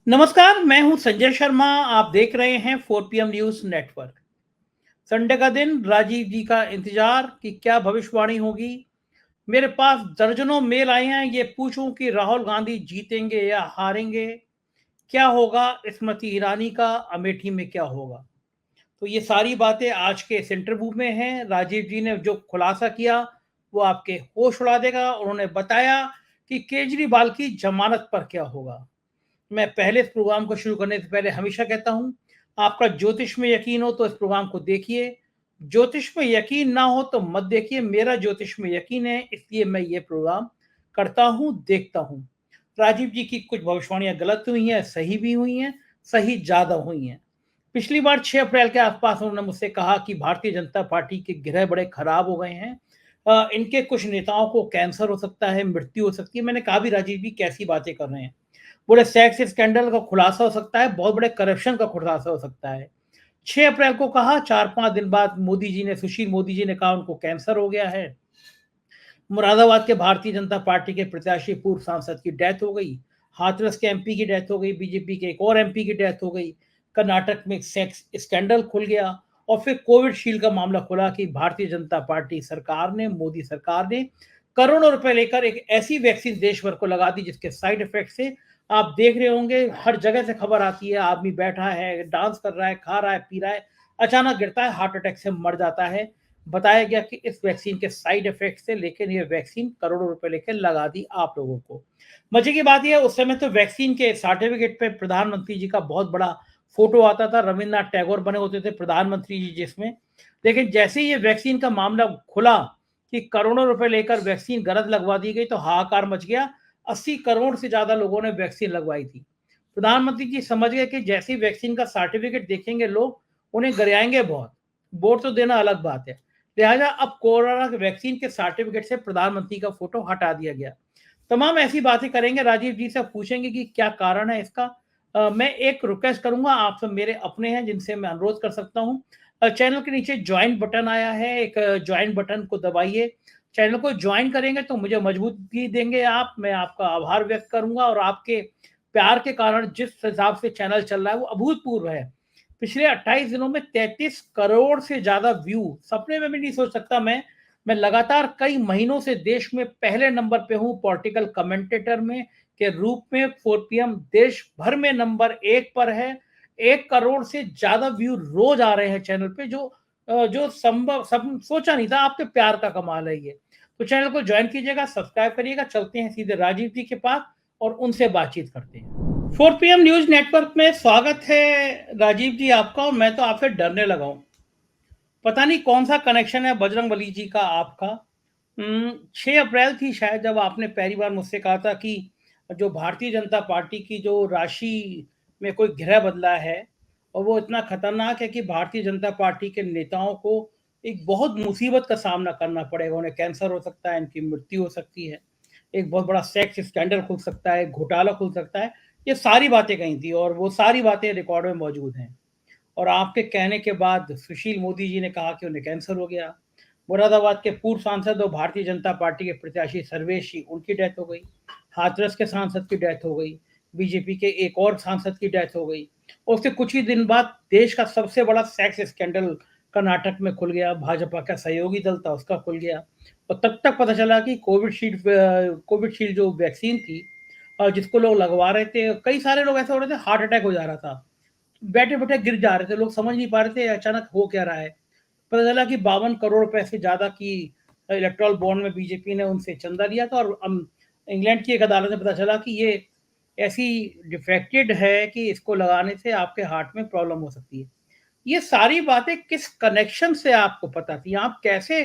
नमस्कार, मैं हूं संजय शर्मा। आप देख रहे हैं 4 PM न्यूज नेटवर्क। संडे का दिन, राजीव जी का इंतजार कि क्या भविष्यवाणी होगी। मेरे पास दर्जनों मेल आए हैं ये पूछूं कि राहुल गांधी जीतेंगे या हारेंगे। क्या होगा स्मृति ईरानी का, अमेठी में क्या होगा। तो ये सारी बातें आज के इस इंटरव्यू में हैं। राजीव जी ने जो खुलासा किया वो आपके होश उड़ा देगा। उन्होंने बताया कि केजरीवाल की जमानत पर क्या होगा। मैं पहले इस प्रोग्राम को शुरू करने से पहले हमेशा कहता हूं, आपका ज्योतिष में यकीन हो तो इस प्रोग्राम को देखिए, ज्योतिष में यकीन ना हो तो मत देखिए। मेरा ज्योतिष में यकीन है, इसलिए मैं ये प्रोग्राम करता हूं, देखता हूं। राजीव जी की कुछ भविष्यवाणियां गलत हुई हैं, सही भी हुई हैं, सही ज्यादा हुई हैं। पिछली बार 6 अप्रैल के आसपास उन्होंने मुझसे कहा कि भारतीय जनता पार्टी के ग्रह बड़े खराब हो गए हैं। इनके कुछ नेताओं को कैंसर हो सकता है, मृत्यु हो सकती है। मैंने कहा भी राजीव जी कैसी बातें कर रहे हैं। बड़े सेक्स स्कैंडल का खुलासा हो सकता है, बहुत बड़े करप्शन का खुलासा हो सकता है। 6 अप्रैल को कहा, 4-5 दिन बाद सुशील मोदी जी ने कहा उनको कैंसर हो गया है। मुरादाबाद के भारतीय जनता पार्टी के प्रत्याशी पूर्व सांसद की डेथ हो गई। हाथरस के एमपी की डेथ हो गई। बीजेपी के एक और एमपी की डेथ हो गई। कर्नाटक में सेक्स स्कैंडल खुल गया। और फिर कोविडशील्ड का मामला खुला कि भारतीय जनता पार्टी सरकार ने, मोदी सरकार ने करोड़ों रुपए लेकर एक ऐसी वैक्सीन देश भर को लगा दी जिसके साइड इफेक्ट से आप देख रहे होंगे, हर जगह से खबर आती है। आदमी बैठा है, डांस कर रहा है, खा रहा है, पी रहा है, अचानक गिरता है, हार्ट अटैक से मर जाता है। बताया गया कि इस वैक्सीन के साइड इफेक्ट से, लेकिन ये वैक्सीन करोड़ों रुपए लेकर लगा दी आप लोगों को। मजे की बात यह, उस समय तो वैक्सीन के सर्टिफिकेट पे प्रधानमंत्री जी का बहुत बड़ा फोटो आता था, रविन्द्रनाथ टैगोर बने होते थे प्रधानमंत्री जी जिसमें। लेकिन जैसे ही ये वैक्सीन का मामला खुला कि करोड़ों रुपए लेकर वैक्सीन गलत लगवा दी गई, तो हाहाकार मच गया। 80 करोड़ से ज्यादा लोगों ने वैक्सीन लगवाई थी। प्रधानमंत्री जी समझ गए कि जैसे ही वैक्सीन का सर्टिफिकेट देखेंगे लोग, उन्हें गरियाएंगे बहुत। वोट तो देना अलग बात है। लिहाजा अब कोरोना वैक्सीन के सर्टिफिकेट से प्रधानमंत्री का फोटो हटा दिया गया। तमाम ऐसी बातें करेंगे राजीव जी से, पूछेंगे कि क्या कारण है इसका। मैं एक रिक्वेस्ट करूंगा, आप सब मेरे अपने हैं जिनसे मैं अनुरोध कर सकता हूं। चैनल के नीचे ज्वाइन बटन आया है, एक ज्वाइन बटन को दबाइए। चैनल को ज्वाइन करेंगे तो मुझे मजबूती देंगे आप, मैं आपका आभार व्यक्त करूंगा। और आपके प्यार के कारण जिस हिसाब से चैनल चल रहा है वो अभूतपूर्व है। पिछले 28 दिनों में 33 करोड़ से ज्यादा व्यू, सपने में भी नहीं सोच सकता मैं लगातार कई महीनों से देश में पहले नंबर पे हूं पॉलिटिकल कमेंटेटर में के रूप में। 4 PM देश भर में नंबर 1 पर है। 1 करोड़ से ज्यादा व्यू रोज आ रहे हैं चैनल पे, जो संभव सब सोचा नहीं था। आपके प्यार का कमाल है ये। तो चैनल को ज्वाइन कीजिएगा, सब्सक्राइब करिएगा। चलते हैं सीधे राजीव जी के पास और उनसे बातचीत करते हैं। 4 PM न्यूज नेटवर्क में स्वागत है राजीव जी आपका। और मैं तो आपसे डरने लगा हूं, पता नहीं कौन सा कनेक्शन है बजरंगबली जी का आपका। 6 अप्रैल थी शायद जब आपने पहली बार मुझसे कहा था कि जो भारतीय जनता पार्टी की जो राशि में कोई ग्रह बदला है, और वो इतना खतरनाक है कि भारतीय जनता पार्टी के नेताओं को एक बहुत मुसीबत का सामना करना पड़ेगा। उन्हें कैंसर हो सकता है, इनकी मृत्यु हो सकती है, एक बहुत बड़ा सेक्स स्कैंडल खुल सकता है, घोटाला खुल सकता है। ये सारी बातें कही थी और वो सारी बातें रिकॉर्ड में मौजूद हैं। और आपके कहने के बाद सुशील मोदी जी ने कहा कि उन्हें कैंसर हो गया। मुरादाबाद के पूर्व सांसद और भारतीय जनता पार्टी के प्रत्याशी सर्वेश जी, उनकी डेथ हो गई। हाथरस के सांसद की डेथ हो गई। बीजेपी के एक और सांसद की डेथ हो गई। और उसके कुछ ही दिन बाद देश का सबसे बड़ा सेक्स स्कैंडल कर्नाटक में खुल गया। भाजपा का सहयोगी दल था उसका खुल गया। और तब तक पता चला कि कोविडशील्ड जो वैक्सीन थी, जिसको लोग लगवा रहे थे, कई सारे लोग ऐसे हो रहे थे हार्ट अटैक हो जा रहा था, बैठे बैठे गिर जा रहे थे, लोग समझ नहीं पा रहे थे अचानक हो क्या रहा है। पता चला कि 52 करोड़ रुपए से ज्यादा की इलेक्ट्रल बॉन्ड में बीजेपी ने उनसे चंदा लिया था। और इंग्लैंड की एक अदालत में पता चला कि ये ऐसी डिफेक्टेड है कि इसको लगाने से आपके हार्ट में प्रॉब्लम हो सकती है। ये सारी बातें किस कनेक्शन से आपको पता थी? आप कैसे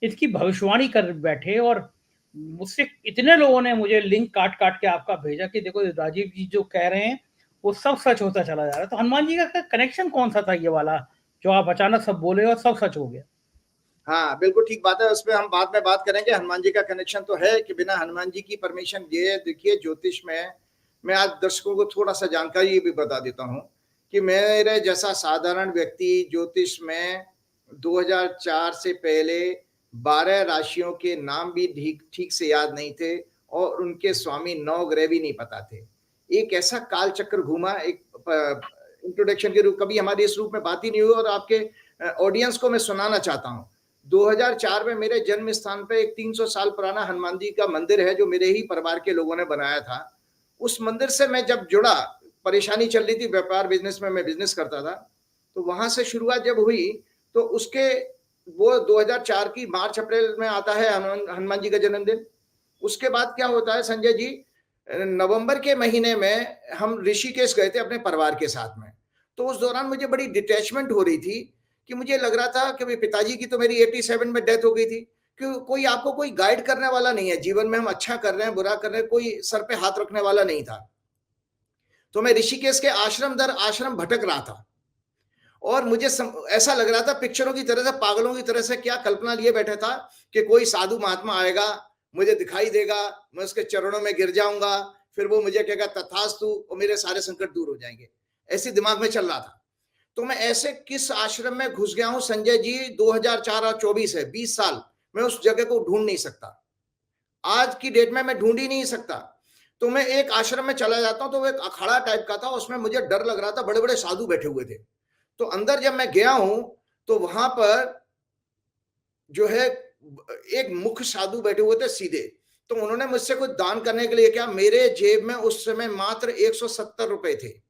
इसकी भविष्यवाणी कर बैठे? और मुझसे इतने लोगों ने मुझे लिंक काट काट के आपका भेजा कि देखो राजीव जी जो कह रहे हैं वो सब सच होता चला जा रहा है। तो हनुमान जी का कनेक्शन कौन सा था ये वाला, जो आप अचानक सब बोले और सब सच हो गया? हाँ, बिल्कुल ठीक बात है। उस पे हम बाद में बात करेंगे। हनुमान जी का कनेक्शन तो है कि बिना हनुमान जी की परमिशन लिए, देखिए ज्योतिष में मैं आज दर्शकों को थोड़ा सा जानकारी भी बता देता हूँ कि मेरे जैसा साधारण व्यक्ति ज्योतिष में 2004 से पहले 12 राशियों के नाम भी ठीक ठीक से याद नहीं थे और उनके स्वामी 9 ग्रह भी नहीं पता थे। एक ऐसा काल चक्र घूमा, एक इंट्रोडक्शन के रूप, कभी हमारी इस रूप में बात ही नहीं हुई, और आपके ऑडियंस को मैं सुनाना चाहता हूँ। 2004 में मेरे जन्म स्थान पे एक 300 साल पुराना हनुमान जी का मंदिर है, जो मेरे ही परिवार के लोगों ने बनाया था। उस मंदिर से मैं जब जुड़ा, परेशानी चल रही थी व्यापार बिजनेस में, मैं बिजनेस करता था, तो वहां से शुरुआत जब हुई, तो उसके वो 2004 की मार्च अप्रैल में आता है हनुमान जी का जन्मदिन। उसके बाद क्या होता है संजय जी, नवंबर के महीने में हम ऋषिकेश गए थे अपने परिवार के साथ में। तो उस दौरान मुझे बड़ी डिटैचमेंट हो रही थी, कि मुझे लग रहा था कि पिताजी की तो मेरी 87 में डेथ हो गई थी, कि कोई आपको कोई गाइड करने वाला नहीं है जीवन में, हम अच्छा कर रहे हैं बुरा कर रहे हैं, कोई सर पे हाथ रखने वाला नहीं था। तो मैं ऋषिकेश के आश्रम दर आश्रम भटक रहा था, और मुझे ऐसा लग रहा था पिक्चरों की तरह से, पागलों की तरह से, क्या कल्पना लिए बैठा था कि कोई साधु महात्मा आएगा, मुझे दिखाई देगा, मैं उसके चरणों में गिर जाऊंगा, फिर वो मुझे कहेगा तथास्तु, और मेरे सारे संकट दूर हो जाएंगे। ऐसे दिमाग में चल रहा था। तो मैं ऐसे किस आश्रम में घुस गया हूं संजय जी, 2004 और 24 है, 20 साल मैं उस जगह को ढूंढ नहीं सकता। आज की डेट में मैं ढूंढ ही नहीं सकता। तो मैं एक आश्रम में चला जाता हूं, तो वो एक अखाड़ा टाइप का था, उसमें मुझे डर लग रहा था, बड़े बड़े साधु बैठे हुए थे। तो अंदर जब मैं गया हूं, तो वहां पर जो है एक मुख्य साधु बैठे हुए थे सीधे। तो उन्होंने मुझसे कुछ दान करने के लिए क्या, मेरे जेब में उस समय मात्र 170 रुपए थे।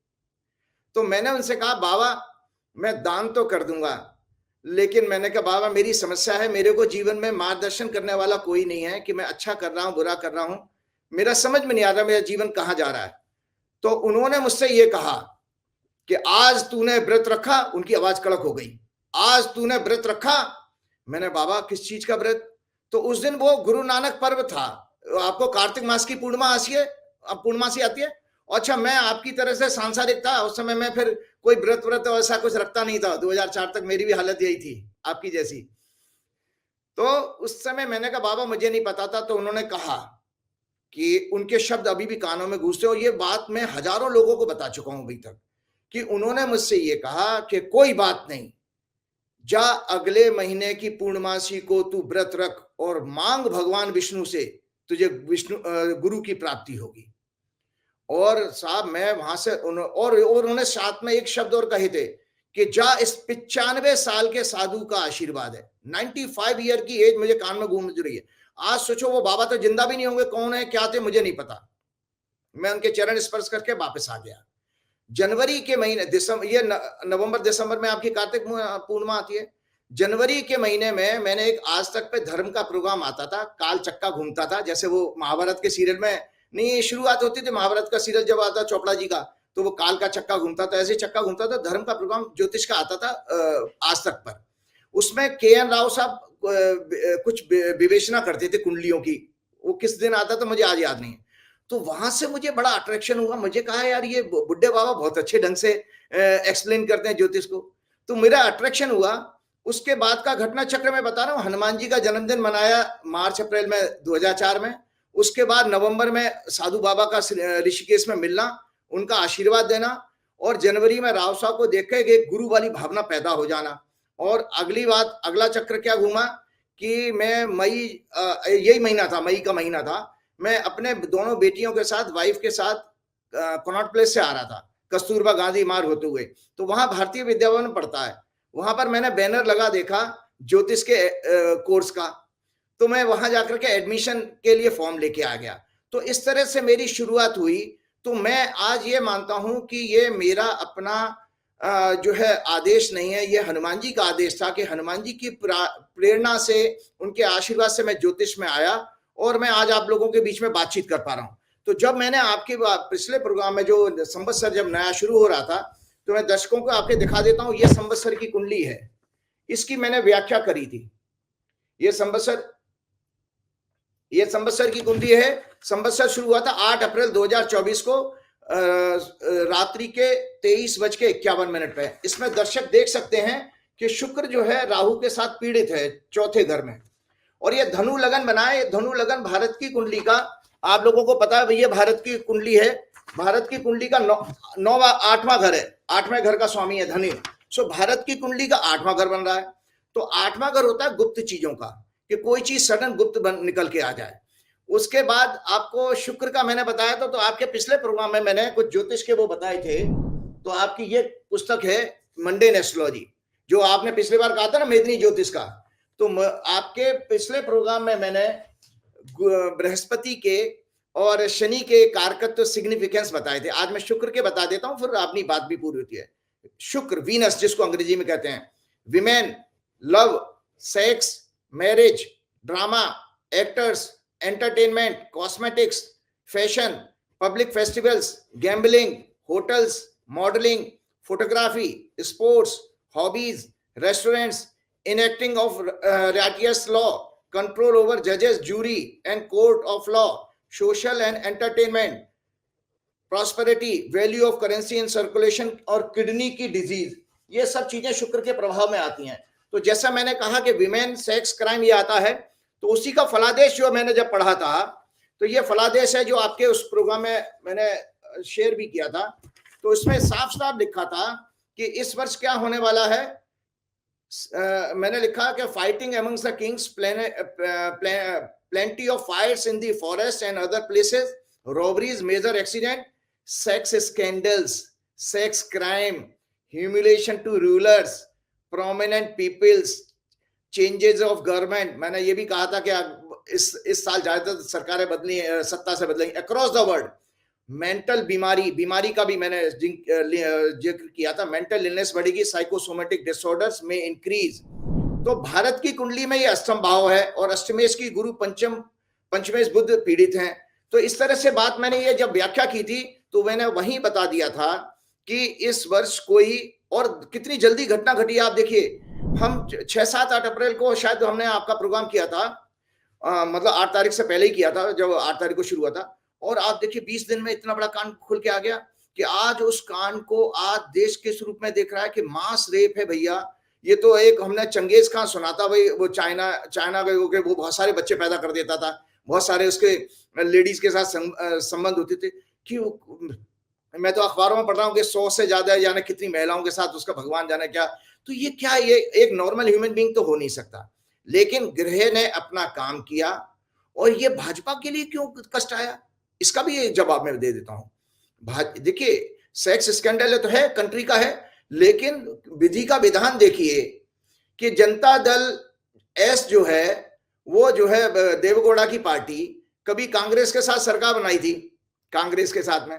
तो मैंने उनसे कहा बाबा मैं दान तो कर दूंगा, लेकिन मैंने कहा बाबा मेरी समस्या है, मेरे को जीवन में मार्गदर्शन करने वाला कोई नहीं है, कि मैं अच्छा कर रहा हूं बुरा कर रहा हूं, मेरा समझ में नहीं आ रहा मेरा जीवन कहां जा रहा है। तो उन्होंने मुझसे ये कहा कि आज तूने व्रत रखा, उनकी आवाज कड़क हो गई, आज तूने व्रत रखा। मैंने बाबा किस चीज का व्रत? तो उस दिन वो गुरु नानक पर्व था, आपको कार्तिक मास की पूर्णमासी है, अब पूर्णमासी आती है। अच्छा, मैं आपकी तरह से सांसारिक था उस समय, मैं फिर कोई व्रत ऐसा कुछ रखता नहीं था। 2004 तक मेरी भी हालत यही थी आपकी जैसी। तो उस समय मैंने कहा बाबा मुझे नहीं पता था। तो उन्होंने कहा कि उनके शब्द अभी भी कानों में गूंजते, और ये बात मैं हजारों लोगों को बता चुका हूं अभी तक, कि उन्होंने मुझसे ये कहा कि कोई बात नहीं, जा अगले महीने की पूर्णमासी को तू व्रत रख और मांग भगवान विष्णु से, तुझे विष्णु गुरु की प्राप्ति होगी। और साहब मैं वहां से और उन्होंने साथ में एक शब्द और कहे थे कि जा इस 95 साल के साधु का आशीर्वाद है। 95 ईयर की एज मुझे कान में गूंज रही है। आज सोचो वो बाबा तो जिंदा भी नहीं होंगे, कौन है क्या थे मुझे नहीं पता। मैं उनके चरण स्पर्श करके वापस आ गया। जनवरी के महीने, दिसंबर, ये नवंबर दिसंबर में आपकी कार्तिक पूर्णिमा आती है। जनवरी के महीने में मैंने एक आज तक पे धर्म का प्रोग्राम आता था, काल चक्का घूमता था, जैसे वो महाभारत के सीरियल में नहीं शुरुआत होती थी, महाभारत का सीरियल जब आता चोपड़ा जी का, तो वो काल का चक्का घूमता था, ऐसे चक्का घूमता था। धर्म का प्रोग्राम ज्योतिष का आता था आज तक पर। उसमें KN राव साहब कुछ विवेचना करते थे कुंडलियों की, वो किस दिन आता था मुझे आज याद नहीं है। तो वहां से मुझे बड़ा अट्रैक्शन हुआ, मुझे कहा यार ये बुड्ढे बाबा बहुत अच्छे ढंग से एक्सप्लेन करते हैं ज्योतिष को, तो मेरा अट्रैक्शन हुआ। उसके बाद का घटना चक्र मैं बता रहा हूँ, हनुमान जी का जन्मदिन मनाया मार्च अप्रैल में 2004 में। उसके बाद नवंबर में साधु बाबा का ऋषिकेश में मिलना, उनका आशीर्वाद देना, और जनवरी में राव साहब को देख के एक गुरु वाली भावना पैदा हो जाना। और अगली बात, अगला चक्र क्या घूमा कि मैं मई, यही महीना था, मई का महीना था, मैं अपने दोनों बेटियों के साथ, वाइफ के साथ कनॉट प्लेस से आ रहा था, कस्तूरबा गांधी मार्ग होते हुए। तो वहां भारतीय विद्या भवन पड़ता है, वहां पर मैंने बैनर लगा देखा ज्योतिष के कोर्स का। तो मैं वहां जाकर के एडमिशन के लिए फॉर्म लेके आ गया। तो इस तरह से मेरी शुरुआत हुई। तो मैं आज ये मानता हूं कि ये मेरा अपना जो है आदेश नहीं है, ये हनुमान जी का आदेश था, कि हनुमान जी की प्रेरणा से, उनके आशीर्वाद से मैं ज्योतिष में आया, और मैं आज आप लोगों के बीच में बातचीत कर पा रहा हूं। तो जब मैंने आपके पिछले प्रोग्राम में जो संवत्सर जब नया शुरू हो रहा था, तो मैं दर्शकों को आपके दिखा देता हूं, ये संवत्सर की कुंडली है, इसकी मैंने व्याख्या करी थी। ये संवत्सर की कुंडली है। संवत्सर शुरू हुआ था 8 अप्रैल 2024 को रात्रि के 23:51 पे। इसमें दर्शक देख सकते हैं कि शुक्र जो है राहु के साथ पीड़ित है चौथे घर में, और ये धनु लगन बनाए। धनु लगन भारत की कुंडली का, आप लोगों को पता है भैया, भारत की कुंडली है, भारत की कुंडली का 8वां घर है, 8वें घर का स्वामी है धनु। सो भारत की कुंडली का 8वां घर बन रहा है। तो 8वां घर होता है गुप्त चीजों का, कि कोई चीज सडन गुप्त निकल के आ जाए। उसके बाद आपको शुक्र का मैंने बताया था, तो आपके पिछले प्रोग्राम में मैंने कुछ ज्योतिष के वो बताए थे। तो आपकी ये पुस्तक है मंडेन एस्ट्रोलॉजी, जो आपने पिछली बार कहा था ना मेदिनी ज्योतिष का। तो आपके पिछले प्रोग्राम में मैंने बृहस्पति के और शनि के कारकत्व सिग्निफिकेंस बताए थे। आज मैं शुक्र के बता देता हूं, फिर अपनी बात भी पूरी होती है। शुक्र, वीनस जिसको अंग्रेजी में कहते हैं, women, love, sex, marriage, drama, actors, entertainment, cosmetics, fashion, public festivals, gambling, hotels, modelling, photography, sports, hobbies, restaurants, enacting of righteous law, control over judges, jury and court of law, social and entertainment, prosperity, value of currency in circulation और kidney की disease, ये सब चीजें शुक्र के प्रभाव में आती हैं। तो जैसा मैंने कहा कि विमेन, सेक्स, क्राइम ये आता है, तो उसी का फलादेश जो मैंने जब पढ़ा था, तो ये फलादेश है जो आपके उस प्रोग्राम में मैंने शेयर भी किया था। तो इसमें साफ साफ लिखा था कि इस वर्ष क्या होने वाला है। मैंने लिखा कि fighting amongst the Kings, plenty of fires in the forest and other places, robberies, major accident, sex scandals, sex crime, humiliation to rulers, prominent peoples, changes of government। मैंने ये भी कहा था कि इस साल ज्यादातर सरकारें बदली, सत्ता से बदलेंगी अक्रॉस द वर्ल्ड। मेंटल बीमारी का भी मैंने जिक्र किया था, मेंटल इलनेस बढ़ेगी, साइकोसोमेटिक डिसऑर्डर्स में इंक्रीज। तो भारत की कुंडली में ये अष्टम भाव है और अष्टमेश की गुरु पंचमेश बुध पीड़ित हैं। तो इस तरह से बात मैंने ये जब व्याख्या की थी, तो मैंने वहीं बता दिया था कि इस वर्ष कोई, और कितनी जल्दी घटना घटी। आप देखिए, हम 6, 7, 8 अप्रैल को शायद हमने आपका प्रोग्राम किया था, मतलब 8 तारीख से पहले ही किया था, जब 8 तारीख को शुरू हुआ था। और आप देखिए 20 दिन में इतना बड़ा कांड खुल के आ गया कि आज उस कांड को आज देश के स्वरूप में देख रहा है कि मास रेप है भैया। ये तो एक हमने चंगेज खान सुना था भाई, वो चाइना गए होके वो बहुत सारे बच्चे पैदा कर देता था, बहुत सारे उसके लेडीज के साथ संबंध होते थे। क्यों, मैं तो अखबारों में पढ़ रहा हूँ कि 100 से ज्यादा जाने कितनी महिलाओं के साथ उसका भगवान जाने क्या। तो ये क्या, ये एक नॉर्मल ह्यूमन बीइंग तो हो नहीं सकता। लेकिन ग्रह ने अपना काम किया, और ये भाजपा के लिए क्यों कष्ट आया, इसका भी जवाब मैं दे देता हूं। देखिए, सेक्स स्कैंडल तो है, कंट्री का है, लेकिन विधि का विधान देखिए कि जनता दल एस जो है, वो जो है देवगौड़ा की पार्टी, कभी कांग्रेस के साथ सरकार बनाई थी, कांग्रेस के साथ में,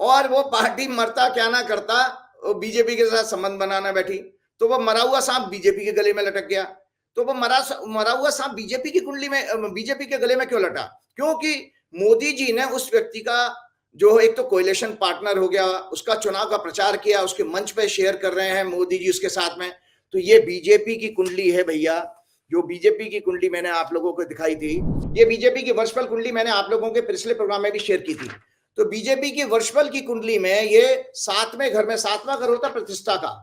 और वो पार्टी मरता क्या ना करता बीजेपी के साथ संबंध बनाना बैठी, तो वो मरा हुआ सांप बीजेपी के गले में लटक गया। तो वो मरा हुआ सांप बीजेपी की कुंडली में, बीजेपी के गले में क्यों लटा? क्योंकि मोदी जी ने उस व्यक्ति का जो एक तो कोएलिशन पार्टनर हो गया, उसका चुनाव का प्रचार किया, उसके मंच पे शेयर कर रहे हैं मोदी जी उसके साथ में। तो ये बीजेपी की कुंडली है भैया, जो बीजेपी की कुंडली मैंने आप लोगों को दिखाई थी, ये बीजेपी की वर्षफल कुंडली मैंने आप लोगों के पिछले प्रोग्राम में भी शेयर की थी। तो बीजेपी की वर्षफल की कुंडली में ये 7वें घर में, 7वां घर होता प्रतिष्ठा का,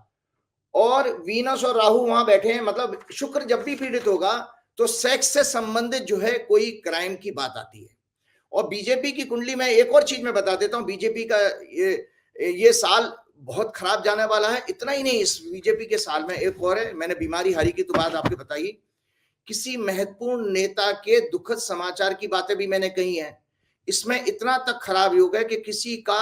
और वीनस और राहु वहां बैठे हैं। मतलब शुक्र जब भी पीड़ित होगा तो सेक्स से संबंधित जो है कोई क्राइम की बात आती है। और बीजेपी की कुंडली में एक और चीज मैं बता देता हूं, बीजेपी का ये साल बहुत खराब जाने वाला है। इतना ही नहीं, इस बीजेपी के साल में एक और है, मैंने बीमारी हारी की तो बात आपको बताई, किसी महत्वपूर्ण नेता के दुखद समाचार की बातें भी मैंने कही हैं। इसमें इतना तक खराब योग है कि किसी का,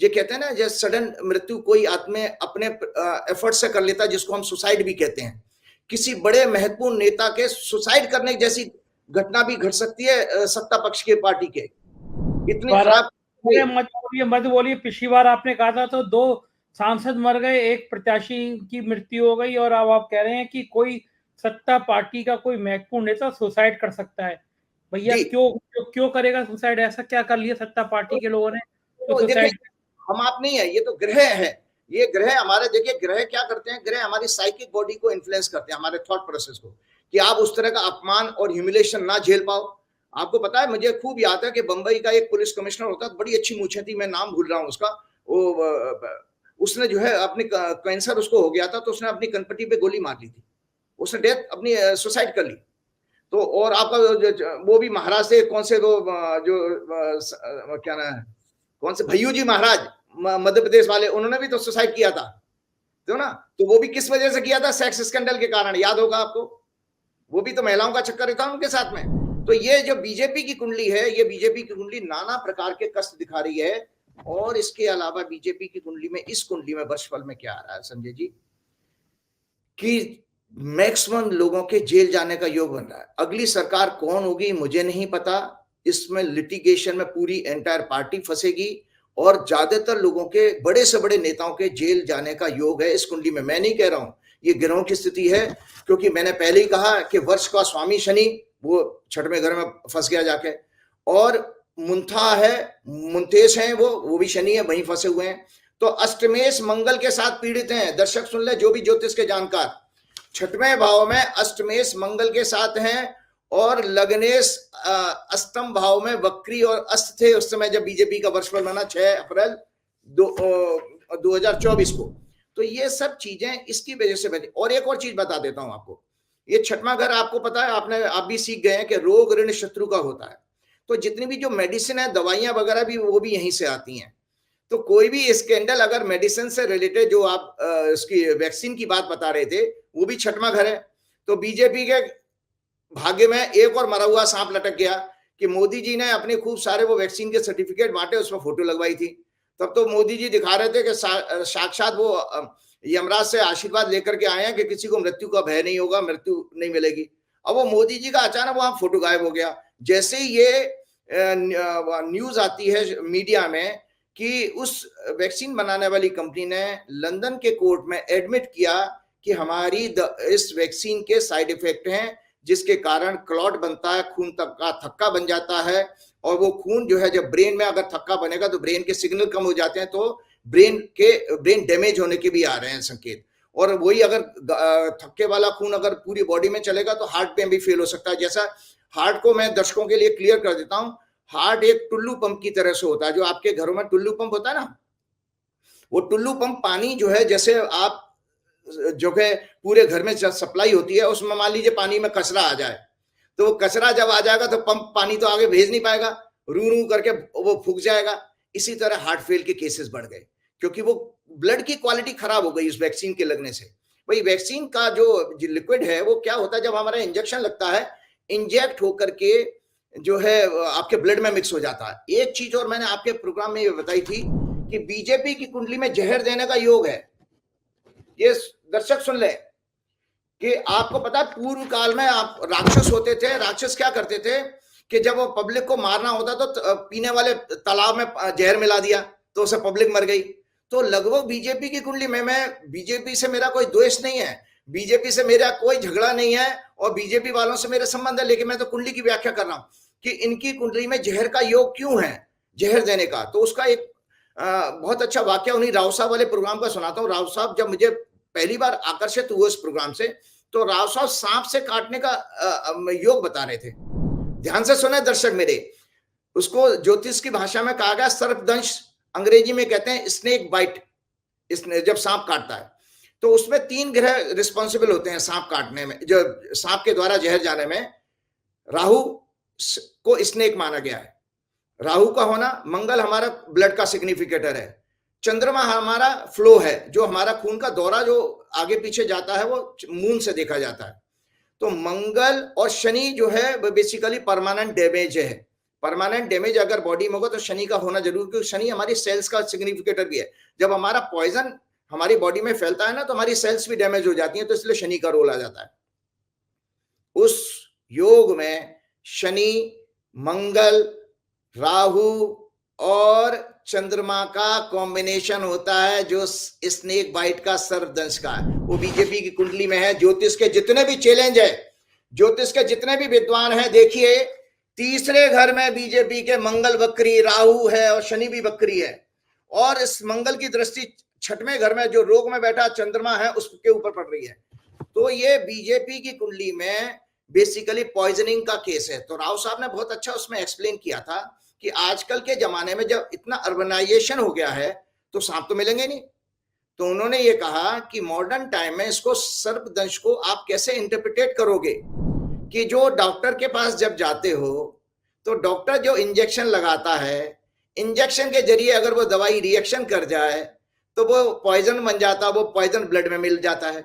जो कहते हैं ना, जैसे सडन मृत्यु कोई आदमी अपने एफर्ट से कर लेता है, जिसको हम सुसाइड भी कहते हैं। किसी बड़े महत्वपूर्ण नेता के सुसाइड करने जैसी घटना भी घट सकती है सत्ता पक्ष के पार्टी के। इतनी खराब। मत बोलिए, पिछली बार आपने कहा था तो 2 सांसद मर गए, एक प्रत्याशी की मृत्यु हो गई, और अब आप कह रहे हैं कि कोई सत्ता पार्टी का कोई महत्वपूर्ण नेता सुसाइड कर सकता है। भैया क्यों करेगा सुसाइड? ऐसा क्या कर लिया सत्ता पार्टी के लोगों ने तो सुसाइड? हम आप नहीं है, ये तो ग्रह है। ये ग्रह हमारे, देखिए ग्रह क्या करते हैं, ग्रह हमारी साइकिक बॉडी को इन्फ्लुएंस करते हैं, हमारे थॉट प्रोसेस को, कि आप उस तरह का अपमान और ह्यूमिलेशन ना झेल पाओ। आपको पता है, मुझे खूब याद है कि बंबई का एक पुलिस कमिश्नर होता, बड़ी अच्छी मूछें थी, मैं नाम भूल रहा हूँ उसका, वो उसने जो है अपनी कैंसर उसको हो गया था, तो उसने अपनी कनपट्टी पे गोली मार ली थी, उसने डेथ अपनी सुसाइड कर ली। तो और आपका वो भी महाराज से, कौन से वो जो क्या नाम है, कौन से भैयू जी महाराज मध्य प्रदेश वाले, उन्होंने भी तो सुसाइड किया था, तो ना, तो वो भी किस वजह से किया था? सेक्स स्कैंडल के कारण, याद होगा आपको। वो भी तो महिलाओं का चक्कर था उनके साथ में। तो ये जो बीजेपी की कुंडली है, ये बीजेपी की कुंडली नाना प्रकार के कष्ट दिखा रही है। और इसके अलावा बीजेपी की कुंडली में, इस कुंडली में वर्षफल में क्या आ रहा है संजय जी, कि मैक्सिमम लोगों के जेल जाने का योग बन रहा है। अगली सरकार कौन होगी मुझे नहीं पता, इसमें लिटिगेशन में पूरी एंटायर पार्टी फंसेगी और ज्यादातर लोगों के, बड़े से बड़े नेताओं के जेल जाने का योग है इस कुंडली में। मैं नहीं कह रहा हूं, ये गिरोह की स्थिति है, क्योंकि मैंने पहले ही कहा कि वर्ष का स्वामी शनि वो छठवें घर में फंस गया जाके, और मुंथा है, मुंतेश है, वो भी शनि है, वहीं फंसे हुए हैं। तो अष्टमेश मंगल के साथ पीड़ित हैं। दर्शक सुन ले, जो भी ज्योतिष के जानकार, छठवें भाव में अष्टमेश मंगल के साथ हैं, और लग्नेश अष्टम भाव में वक्री और अस्त थे उस समय जब बीजेपी का वर्षफल बना 6 अप्रैल 2024 को। तो ये सब चीजें इसकी वजह से बनी। और एक और चीज बता देता हूं आपको, ये छठवां घर आपको पता है, आप भी सीख गए हैं कि रोग ऋण शत्रु का होता है। तो जितनी भी जो मेडिसिन है, दवाइयां वगैरह भी, वो भी यहीं से आती हैं। तो कोई भी स्कैंडल अगर मेडिसिन से रिलेटेड, जो आप इसकी वैक्सीन की बात बता रहे थे, वो भी छठवां घर है। तो बीजेपी के भाग्य में एक और मरा हुआ सांप लटक गया कि मोदी जी ने अपने खूब सारे वो वैक्सीन के सर्टिफिकेट बांटे, उसमें फोटो लगवाई थी। तब तो मोदी जी दिखा रहे थे कि साक्षात वो यमराज से आशीर्वाद लेकर के आए हैं कि किसी को मृत्यु का भय नहीं होगा, मृत्यु नहीं मिलेगी। अब वो मोदी जी का अचानक वहां फोटो गायब हो गया। जैसे ही ये न्यूज आती है मीडिया में कि उस वैक्सीन बनाने वाली कंपनी ने लंदन के कोर्ट में एडमिट किया कि हमारी इस वैक्सीन के साइड इफेक्ट हैं, जिसके कारण क्लॉट बनता है, खून तक का थक्का बन जाता है, और वो खून जो है, जब ब्रेन में अगर थक्का बनेगा तो ब्रेन के सिग्नल कम हो जाते हैं, तो ब्रेन डैमेज होने के भी आ रहे हैं संकेत। और वही अगर थक्के वाला खून अगर पूरी बॉडी में चलेगा तो हार्ट पे भी फेल हो सकता है। जैसा हार्ट को मैं दर्शकों के लिए क्लियर कर देता हूं, हार्ट एक टुल्लू पंप की तरह से होता है। जो आपके घरों में टुल्लू पंप होता है ना, वो टुल्लू पंप पानी जो है, जैसे आप जो है पूरे घर में सप्लाई होती है, उसमें मान लीजिए पानी में कचरा आ जाए, तो वो कचरा जब आ जाएगा तो पंप पानी तो आगे भेज नहीं पाएगा, रू रू करके वो फूक जाएगा। इसी तरह हार्ट फेल के केसेस बढ़ गए, क्योंकि वो ब्लड की क्वालिटी खराब हो गई उस वैक्सीन के लगने से। भाई वैक्सीन का जो लिक्विड है, वो क्या होता है, जब हमारा इंजेक्शन लगता है, इंजेक्ट होकर के जो है आपके ब्लड में मिक्स हो जाता है। एक चीज और मैंने आपके प्रोग्राम में ये बताई थी कि बीजेपी की कुंडली में जहर देने का योग है। ये दर्शक सुन ले कि आपको पता है, पूर्व काल में आप राक्षस होते थे, राक्षस क्या करते थे कि जब वो पब्लिक को मारना होता तो पीने वाले तालाब में जहर मिला दिया, तो उसे पब्लिक मर गई। तो लगभग बीजेपी की कुंडली में, मैं बीजेपी से मेरा कोई द्वेष नहीं है, बीजेपी से मेरा कोई झगड़ा नहीं है, और बीजेपी वालों से मेरा संबंध है, लेकिन मैं तो कुंडली की व्याख्या कर रहा हूं कि इनकी कुंडली में जहर का योग क्यों है, जहर देने का। तो उसका एक बहुत अच्छा वाक्य उन्हीं राव साहब वाले प्रोग्राम का सुनाता हूँ। राव साहब जब मुझे पहली बार आकर्षित हुए इस प्रोग्राम से, तो राव साहब सांप से काटने का योग बता रहे थे। ध्यान से सुने दर्शक मेरे, उसको ज्योतिष की भाषा में कहा गया सर्पदंश, अंग्रेजी में कहते हैं स्नेक बाइट। जब सांप काटता है तो उसमें 3 ग्रह रिस्पॉन्सिबल होते हैं सांप काटने में, जो सांप के द्वारा जहर जाने में। राहु को स्नेक माना गया है, राहु का होना। मंगल हमारा ब्लड का सिग्निफिकेटर है। चंद्रमा हमारा फ्लो है, जो हमारा खून का दौरा जो आगे पीछे जाता है, वो मून से देखा जाता है। तो मंगल और शनि जो है वो बेसिकली परमानेंट डैमेज है। परमानेंट डैमेज अगर बॉडी में होगा तो शनि का होना जरूर, क्योंकि शनि हमारी सेल्स का सिग्निफिकेटर भी है। जब हमारा पॉइजन हमारी बॉडी में फैलता है ना, तो हमारी सेल्स भी डैमेज हो जाती हैं, तो इसलिए शनि का रोल आ जाता है। उस योग में शनि, मंगल, राहु और चंद्रमा का कॉम्बिनेशन होता है, जो स्नेक बाइट का, सर्पदंश का है। वो बीजेपी की कुंडली में है। ज्योतिष के जितने भी चैलेंज है, ज्योतिष के जितने भी विद्वान हैं, देखिए तीसरे घर में बीजेपी के मंगल वक्री, राहु है और शनि भी वक्री है, और इस मंगल की दृष्टि छठवें घर में जो रोग में बैठा चंद्रमा है उसके ऊपर पड़ रही है। तो ये बीजेपी की कुंडली में बेसिकली पॉइजनिंग का केस है। तो राव साहब ने बहुत अच्छा उसमें एक्सप्लेन किया था कि आजकल के जमाने में जब इतना अर्बनाइजेशन हो गया है तो सांप तो मिलेंगे नहीं। तो उन्होंने ये कहा कि मॉडर्न टाइम में इसको सर्पदंश को आप कैसे इंटरप्रिटेट करोगे, कि जो डॉक्टर के पास जब जाते हो तो डॉक्टर जो इंजेक्शन लगाता है, इंजेक्शन के जरिए अगर वो दवाई रिएक्शन कर जाए तो वो पॉइजन बन जाता है, वो पॉइजन ब्लड में मिल जाता है।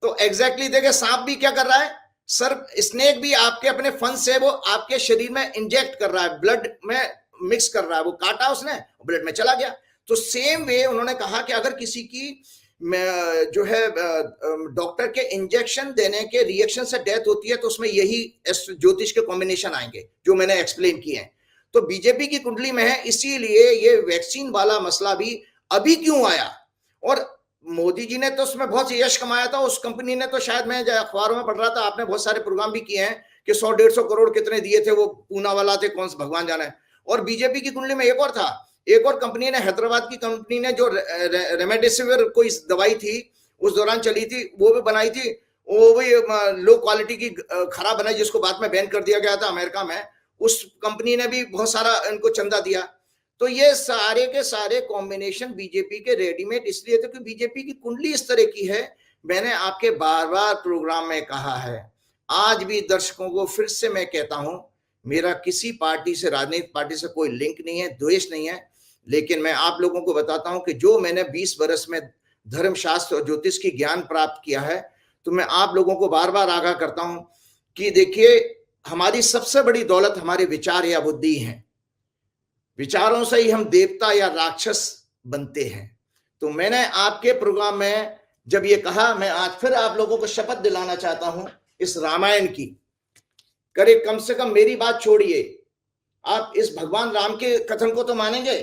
तो एग्जैक्टली देखे सांप भी क्या कर रहा है, सर स्नेक भी आपके अपने फन से वो आपके शरीर में इंजेक्ट कर रहा है, ब्लड में मिक्स कर रहा है, वो काटा उसने ब्लड में चला गया। तो सेम वे उन्होंने कहा कि अगर किसी की जो है डॉक्टर के इंजेक्शन देने के रिएक्शन से डेथ होती है तो उसमें यही ज्योतिष के कॉम्बिनेशन आएंगे जो मैंने एक्सप्लेन किए हैं। तो बीजेपी की कुंडली में है, इसीलिए ये वैक्सीन वाला मसला भी अभी क्यों आया। और मोदी जी ने तो उसमें बहुत यश कमाया था, उस कंपनी ने तो शायद मैं अखबारों में पढ़ रहा था, आपने बहुत सारे प्रोग्राम भी किए हैं कि 100-150 करोड़ कितने दिए थे, वो पूना वाला थे कौन सा भगवान जाने। और बीजेपी की कुंडली में एक और था, एक और कंपनी ने, हैदराबाद की कंपनी ने जो रेमडेसिविर कोई दवाई थी उस दौरान चली थी, वो भी बनाई थी, वो भी लो क्वालिटी की खराब बनाई, जिसको बाद में बैन कर दिया गया था अमेरिका में। उस कंपनी ने भी बहुत सारा इनको चंदा दिया। तो ये सारे के सारे कॉम्बिनेशन बीजेपी के रेडीमेड इसलिए थे कि बीजेपी की कुंडली इस तरह की है। मैंने आपके बार बार प्रोग्राम में कहा है, आज भी दर्शकों को फिर से मैं कहता हूं, मेरा किसी पार्टी से, राजनीतिक पार्टी से कोई लिंक नहीं है, द्वेष नहीं है, लेकिन मैं आप लोगों को बताता हूं कि जो मैंने 20 वर्ष में धर्मशास्त्र और ज्योतिष की ज्ञान प्राप्त किया है, तो मैं आप लोगों को बार बार आगाह करता हूं कि देखिए, हमारी सबसे बड़ी दौलत हमारे विचार या बुद्धि है। विचारों से ही हम देवता या राक्षस बनते हैं। तो मैंने आपके प्रोग्राम में जब ये कहा, मैं आज फिर आप लोगों को शपथ दिलाना चाहता हूं इस रामायण की, करे कम से कम मेरी बात छोड़िए, आप इस भगवान राम के कथन को तो मानेंगे।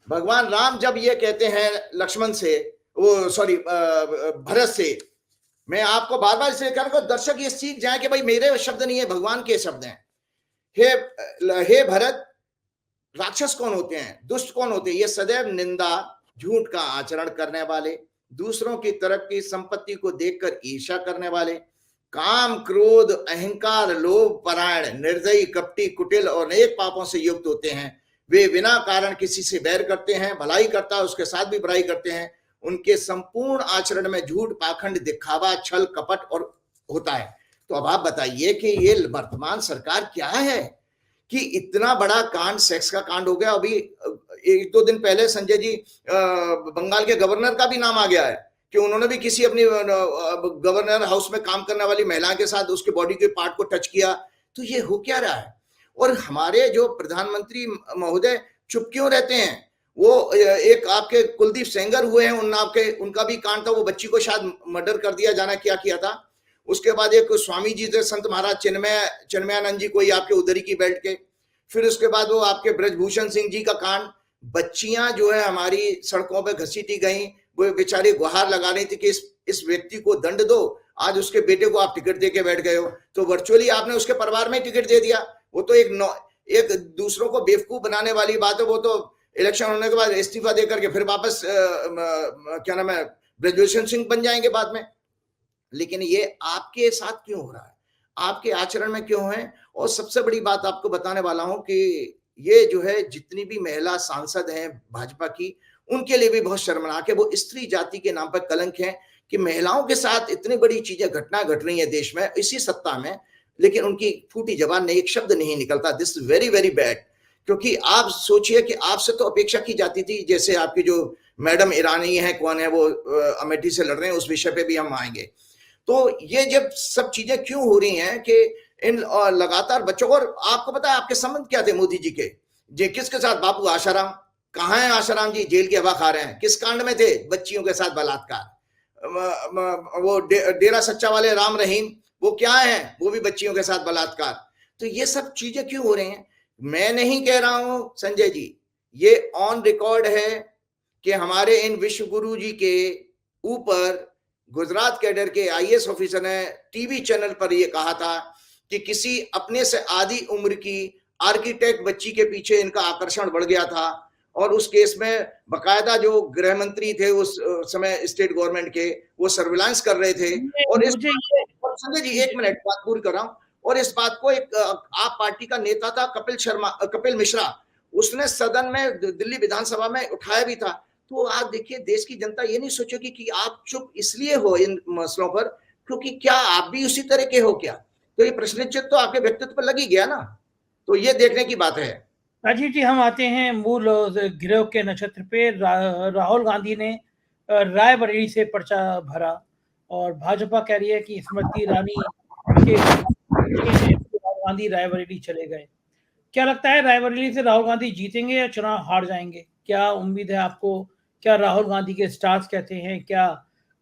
भगवान राम जब ये कहते हैं लक्ष्मण से, वो सॉरी भरत से, मैं आपको बार बार इसलिए कह रहा हूं दर्शक ये सीख जाए कि भाई मेरे शब्द नहीं है, भगवान के शब्द हैं। हे भरत, राक्षस कौन होते हैं, दुष्ट कौन होते हैं? ये सदैव निंदा, झूठ का आचरण करने वाले, दूसरों की तरक्की संपत्ति को देखकर ईर्ष्या करने वाले, काम क्रोध अहंकार लोभ परायण निर्दयी कपटी कुटिल और अनेक पापों से युक्त होते हैं। वे बिना कारण किसी से बैर करते हैं, भलाई करता है उसके साथ भी बुराई करते हैं। उनके संपूर्ण आचरण में झूठ पाखंड दिखावा छल कपट और होता है। तो अब आप बताइए कि ये वर्तमान सरकार क्या है कि इतना बड़ा कांड, सेक्स का कांड हो गया। अभी 1-2 दिन पहले संजय जी, बंगाल के गवर्नर का भी नाम आ गया है कि उन्होंने भी किसी अपनी गवर्नर हाउस में काम करने वाली महिला के साथ उसके बॉडी के पार्ट को टच किया। तो ये हो क्या रहा है? और हमारे जो प्रधानमंत्री महोदय चुप क्यों रहते हैं? वो एक आपके कुलदीप सेंगर हुए हैं, उनका भी कांड था, वो बच्ची को शायद मर्डर कर दिया जाना, क्या किया था। उसके बाद एक स्वामी जी थे, संत महाराज चिन्मयानंद जी, कोई आपके उधरी की बेल्ट के। फिर उसके बाद वो आपके ब्रजभूषण सिंह जी का कांड, बच्चियां जो है हमारी सड़कों पे घसीटी गई, वो बेचारी गुहार लगा रही थी कि इस व्यक्ति को दंड दो। आज उसके बेटे को आप टिकट दे के बैठ गए हो, तो वर्चुअली आपने उसके परिवार में टिकट दे दिया। वो तो एक दूसरों को बेवकूफ बनाने वाली बात है। वो तो इलेक्शन होने के बाद इस्तीफा दे करके फिर वापस क्या नाम है, ब्रजभूषण सिंह बन जाएंगे बाद में। लेकिन ये आपके साथ क्यों हो रहा है, आपके आचरण में क्यों है? और सबसे बड़ी बात आपको बताने वाला हूं कि ये जो है जितनी भी महिला सांसद हैं भाजपा की, उनके लिए भी बहुत शर्मनाक है। वो स्त्री जाति के नाम पर कलंक है कि महिलाओं के साथ इतनी बड़ी चीजें घट रही है देश में, इसी सत्ता में, लेकिन उनकी फूटी जबान में एक शब्द नहीं निकलता। This very very bad. क्योंकि आप सोचिए कि आपसे तो अपेक्षा की जाती थी, जैसे आपकी जो मैडम ईरानी है, कौन है वो, अमेठी से लड़ रहे हैं, उस विषय पे भी हम आएंगे। तो ये जब सब चीजें क्यों हो रही हैं कि इन लगातार बच्चों को, और आपको पता है आपके संबंध क्या थे मोदी जी के? किसके साथ? बापू आशाराम। कहाँ है आशाराम जी? जेल की हवा खा रहे हैं। किस कांड में थे? बच्चियों के साथ बलात्कार। वो डेरा सच्चा वाले राम रहीम, वो क्या है? वो भी बच्चियों के साथ बलात्कार। तो ये सब चीजें क्यों हो रही हैं? मैं नहीं कह रहा हूं संजय जी, ये ऑन रिकॉर्ड है कि हमारे इन विश्व गुरु जी के ऊपर गुजरात कैडर के आईएएस ऑफिसर ने टीवी चैनल पर यह कहा था कि किसी अपने से आधी उम्र की आर्किटेक्ट बच्ची के पीछे इनका आकर्षण बढ़ गया था। और उस केस में बकायदा जो गृह मंत्री थे उस समय स्टेट गवर्नमेंट के, वो सर्विलांस कर रहे थे। और इस संजय जी, एक मिनट बात पूरी कर रहा हूं। और इस बात को एक आप पार्टी का नेता था कपिल मिश्रा, उसने सदन में दिल्ली विधानसभा में उठाया भी था। तो आज देखिए, देश की जनता ये नहीं सोचेगी कि आप चुप इसलिए हो इन मसलों पर क्योंकि क्या आप भी उसी तरह के हो क्या? तो ये प्रश्न चिन्ह तो आपके व्यक्तित्व पर लग ही गया ना। तो ये देखने की बात है। राजीव जी, हम आते हैं मूल गिरोह के नक्षत्र पे। राहुल गांधी ने रायबरेली से पर्चा भरा और भाजपा कह रही है कि स्मृति ईरानी के राहुल गांधी रायबरेली चले गए। क्या लगता है रायबरेली से राहुल गांधी जीतेंगे या चुनाव हार जाएंगे? क्या उम्मीद है आपको? क्या राहुल गांधी के स्टार्स कहते हैं, क्या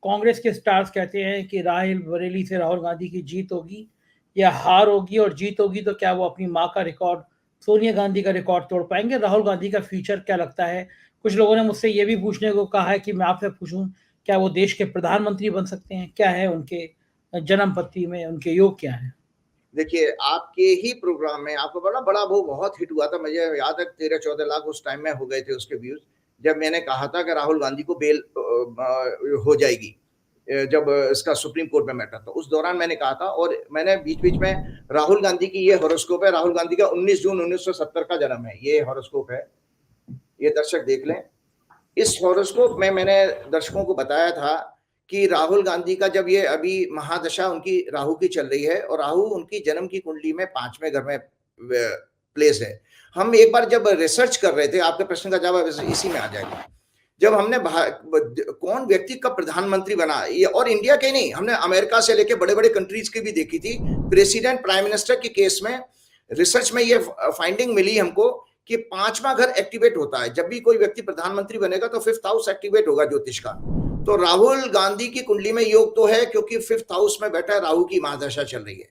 कांग्रेस के स्टार्स कहते हैं कि रायबरेली से राहुल गांधी की जीत होगी या हार होगी? और जीत होगी तो क्या वो अपनी माँ का रिकॉर्ड, सोनिया गांधी का रिकॉर्ड तोड़ पाएंगे? राहुल गांधी का फ्यूचर क्या लगता है? कुछ लोगों ने मुझसे ये भी पूछने को कहा है कि मैं आपसे पूछूं, क्या वो देश के प्रधानमंत्री बन सकते हैं? क्या है उनके जन्म पत्री में, उनके योग क्या है? देखिए, आपके ही प्रोग्राम में आपको बड़ा वो बहुत हिट हुआ था, मुझे याद है 13-14 लाख उस टाइम में हो गए थे उसके व्यूज, जब मैंने कहा था कि राहुल गांधी को बेल हो जाएगी जब इसका सुप्रीम कोर्ट में मैटर था। उस दौरान मैंने कहा था, और मैंने बीच बीच में राहुल गांधी की ये हॉरोस्कोप है, राहुल गांधी का 19 जून 1970 का जन्म है, ये हॉरोस्कोप है, ये दर्शक देख लें। इस हॉरोस्कोप में मैंने दर्शकों को बताया था कि राहुल गांधी का जब ये अभी महादशा उनकी राहु की चल रही है, और राहु उनकी जन्म की कुंडली में 5वें घर में प्लेस है। हम एक बार जब रिसर्च कर रहे थे, आपके प्रश्न का जवाब इसी में आ जाएगा, जब हमने कौन व्यक्ति कब प्रधानमंत्री बना, ये और इंडिया के नहीं, हमने अमेरिका से लेके बड़े बड़े कंट्रीज की भी देखी थी। प्रेसिडेंट प्राइम मिनिस्टर के केस में रिसर्च में ये फाइंडिंग मिली हमको कि 5वां घर एक्टिवेट होता है। जब भी कोई व्यक्ति प्रधानमंत्री बनेगा तो 5th हाउस एक्टिवेट होगा ज्योतिष का। तो राहुल गांधी की कुंडली में योग तो है, क्योंकि 5th हाउस में बैठा है, राहु की महादशा चल रही है।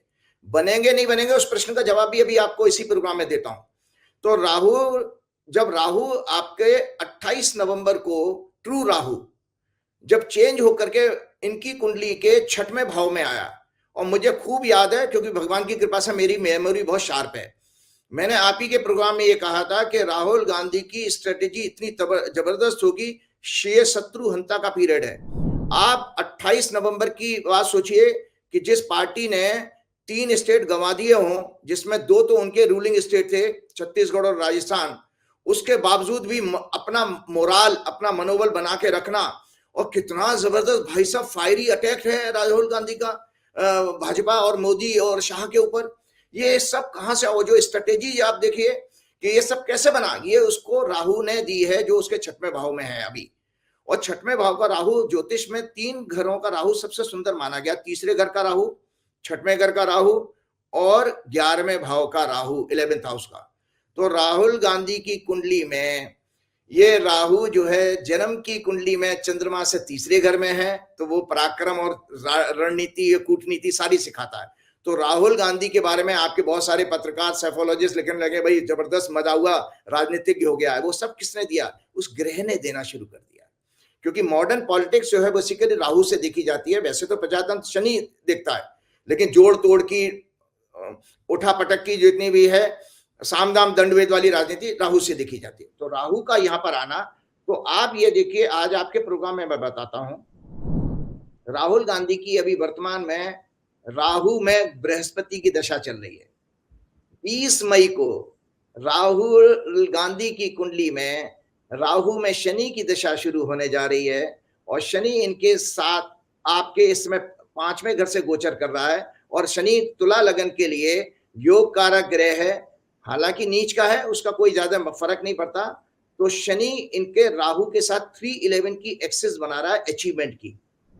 बनेंगे नहीं बनेंगे उस प्रश्न का जवाब भी अभी आपको इसी प्रोग्राम में देता हूं। तो जब राहु आपके 28 नवंबर को ट्रू राहु जब चेंज होकर के इनकी कुंडली के 6वें भाव में आया, और मुझे खूब याद है क्योंकि भगवान की कृपा से मेरी मेमोरी बहुत शार्प है, मैंने आप ही के प्रोग्राम में ये कहा था कि राहुल गांधी की स्ट्रेटेजी इतनी जबरदस्त होगी, शेर शत्रु हंता का पीरियड है। आप 28 नवंबर की बात सोचिए कि जिस पार्टी ने 3 स्टेट गंवा दिए हों, जिसमें 2 तो उनके रूलिंग स्टेट थे, छत्तीसगढ़ और राजस्थान, उसके बावजूद भी अपना मोराल, अपना मनोबल बना के रखना, और कितना जबरदस्त भाई साहब फायरी अटैक है राहुल गांधी का भाजपा और मोदी और शाह के ऊपर। ये सब कहां से, वो जो स्ट्रेटेजी आप देखिए कि ये सब कैसे बना, ये उसको राहु ने दी है जो उसके 6वें भाव में है अभी। और 6वें भाव का राहु, ज्योतिष में 3 घरों का राहु सबसे सुंदर माना गया। तीसरे घर का राहु, 6वें घर का राहु, और 11वें भाव का राहु 11th हाउस का। तो राहुल गांधी की कुंडली में ये राहु जो है जन्म की कुंडली में चंद्रमा से तीसरे घर में है, तो वो पराक्रम और रणनीति, कूटनीति सारी सिखाता है। तो राहुल गांधी के बारे में आपके बहुत सारे पत्रकार, साइकोलॉजिस्ट लिखने लगे, भाई जबरदस्त मजा हुआ, राजनीतिज्ञ हो गया है। वो सब किसने दिया? उस ग्रह ने देना शुरू कर दिया, क्योंकि मॉडर्न पॉलिटिक्स जो है बेसिकली राहु से देखी जाती है। वैसे तो प्रजातंत्र शनि देखता है, लेकिन जोड़ तोड़ की, उठा पटक की जितनी भी है, सामदाम दंडभेद वाली राजनीति राहु से देखी जाती है। तो राहु का यहाँ पर आना, तो आप ये देखिए, आज आपके प्रोग्राम में मैं बताता हूं, राहुल गांधी की अभी वर्तमान में राहु में बृहस्पति की दशा चल रही है। 20 मई को राहुल गांधी की कुंडली में राहु में शनि की दशा शुरू होने जा रही है, और शनि इनके साथ आपके इसमें 5वें घर से गोचर कर रहा है। और शनि तुला लगन के लिए योग कारक ग्रह है, हालांकि नीच का है, उसका कोई ज्यादा फर्क नहीं पड़ता। तो शनि इनके राहु के साथ 311 की एक्सिस बना रहा है अचीवमेंट की।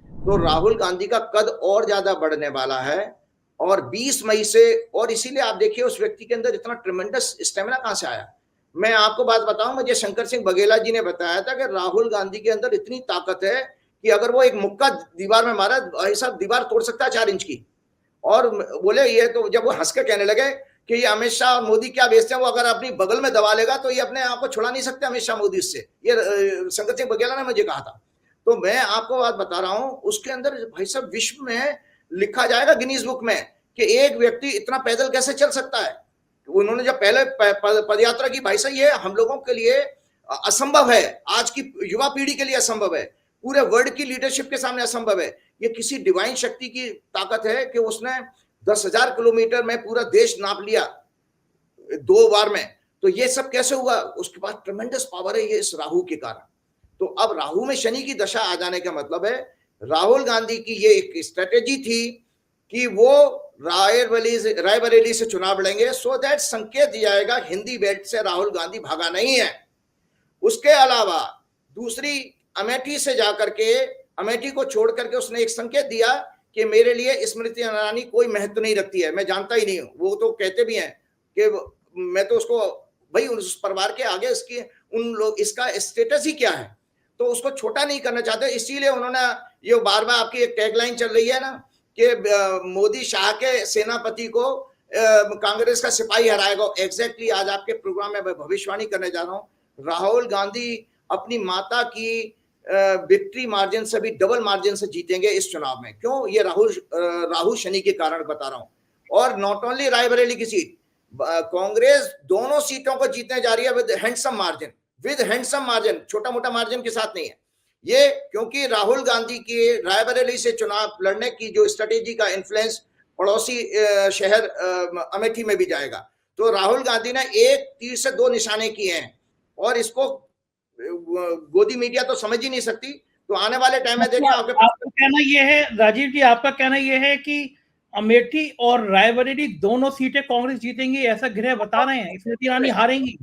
तो राहुल गांधी का कद और ज्यादा बढ़ने वाला है, और 20 मई से, और इसीलिए आप देखिए उस व्यक्ति के अंदर इतना ट्रेमेंडस स्टेमिना कहां से आया। मैं आपको बात बताऊं, मुझे शंकर सिंह बघेला जी ने बताया था कि राहुल गांधी के अंदर इतनी ताकत है कि अगर वो एक मुक्का दीवार में मारा, ऐसा दीवार तोड़ सकता है 4 इंच की। और बोले ये तो, जब वो हंस के कहने लगे कि ये अमित शाह और मोदी क्या बेचते हैं, वो अगर अपनी बगल में दबा लेगा तो ये अपने आप को छुड़ा नहीं सकते अमित शाह मोदी से, ये शंकर सिंह बघेला ने मुझे कहा था। तो मैं आपको बात बता रहा हूं, उसके अंदर भाई साहब विश्व में लिखा जाएगा गिनीज बुक में कि एक व्यक्ति इतना पैदल कैसे चल सकता है। उन्होंने जब पहले पदयात्रा की, भाई साहब ये हम लोगों के लिए असंभव है, आज की युवा पीढ़ी के लिए असंभव है, पूरे वर्ल्ड की लीडरशिप के सामने असंभव है। ये किसी डिवाइन शक्ति की ताकत है कि उसने 10,000 किलोमीटर में पूरा देश नाप लिया 2 बार में। तो ये सब कैसे हुआ? उसके पास ट्रेमेंडस पावर है, ये इस राहु के कारण। तो अब राहु में शनि की दशा आ जाने का मतलब है, राहुल गांधी की ये एक स्ट्रेटेजी थी कि वो रायबरेली से चुनाव लड़ेंगे, सो दैट संकेत दिया जाएगा हिंदी बेल्ट से राहुल गांधी भागा नहीं है। उसके अलावा दूसरी, अमेठी से जाकर के, अमेठी को छोड़ करके उसने एक संकेत दिया कि मेरे लिए स्मृति ईरानी कोई महत्व नहीं रखती है, मैं जानता ही नहीं हूँ। वो तो कहते भी हैं कि मैं तो उसको भाई उस परिवार के आगे इसकी उन लोग इसका स्टेटस ही क्या है, तो उसको छोटा नहीं करना चाहते। इसीलिए उन्होंने ये बार बार आपकी एक टैगलाइन चल रही है ना कि मोदी शाह के सेनापति को कांग्रेस का सिपाही हराएगा। एग्जैक्टली आज आपके प्रोग्राम में मैं भविष्यवाणी करने जा रहा हूँ। राहुल गांधी अपनी माता की विक्ट्री मार्जिन से भी डबल मार्जिन से जीतेंगे इस चुनाव में। क्यों? ये राहु शनि के कारण बता रहा हूं। और नॉट ओनली रायबरेली की सीट, कांग्रेस दोनों सीटों को जीतने जा रही है विद हैंडसम मार्जिन, छोटा मोटा मार्जिन के साथ नहीं है ये, क्योंकि राहुल गांधी की रायबरेली से चुनाव लड़ने की जो स्ट्रेटेजी का इन्फ्लुएंस पड़ोसी शहर अमेठी में भी जाएगा। तो राहुल गांधी ने एक तीर से दो निशाने किए हैं और इसको गोदी मीडिया तो समझ ही नहीं सकती। तो आने वाले टाइम में देखिए आपका कहना यह है राजीव जी, आपका कहना यह है कि अमेठी और रायबरेली दोनों सीटें कांग्रेस जीतेंगी, ऐसा गृह बता रहे हैं, स्मृति ईरानी हारेंगी?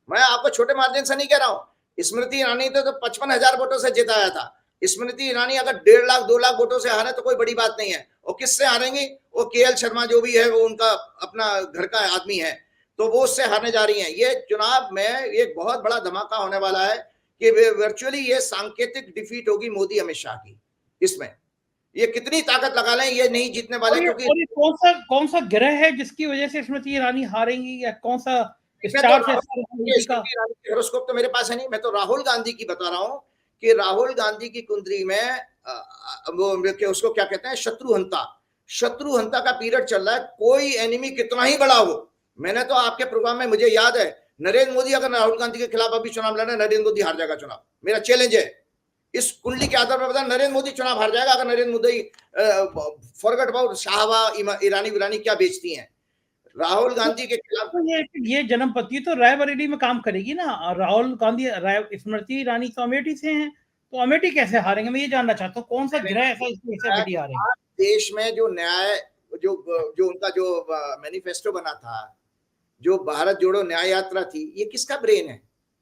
मैं आपको छोटे मार्जिन से नहीं कह रहा हूं। स्मृति ईरानी तो 55,000 वोटों से जिताया था। स्मृति ईरानी अगर 1.5 लाख 2 लाख वोटों से हारे तो कोई बड़ी बात नहीं है। और किससे हारेंगी? वो केएल शर्मा जो भी है वो उनका अपना घर का आदमी है, तो वो उससे हारने जा रही हैं। ये चुनाव में एक बहुत बड़ा धमाका होने वाला है कि वर्चुअली ये सांकेतिक डिफीट होगी मोदी अमित शाह की। इसमें ये कितनी ताकत लगा लें ये नहीं जीतने वाले, क्योंकि कौन सा ग्रह है जिसकी वजह से स्मृति ईरानी हारेंगी, या कौन सा हॉरोस्कोप तो मेरे पास है नहीं। मैं तो राहुल गांधी की बता रहा हूं कि राहुल गांधी की कुंडली में वो उसको क्या कहते हैं, शत्रुहंता का पीरियड चल रहा है। कोई एनिमी कितना ही बड़ा हो, मैंने तो आपके प्रोग्राम में, मुझे याद है, नरेंद्र मोदी अगर राहुल गांधी के खिलाफ अभी चुनाव लड़े, नरेंद्र मोदी हार जाएगा चुनाव। मेरा चैलेंज है इस कुंडली के आधार पर बता, नरेंद्र मोदी चुनाव हार जाएगा अगर नरेंद्र मोदी फॉरगेट अबाउट शाहवा ईरानी क्या बेचती हैं राहुल गांधी के खिलाफ। तो ये जन्मपति तो रायबरेली में काम करेगी ना। राहुल गांधी स्मृति ईरानी तो अमेठी से हैं, तो अमेठी कैसे हारेंगे? मैं ये जानना चाहता हूँ कौन सा ग्रह ऐसा अमेठी हारेंगे। देश में जो न्याय जो उनका जो मैनिफेस्टो बना था, जो भारत जोड़ो न्याय यात्रा थी, ये किसका ब्रेन है,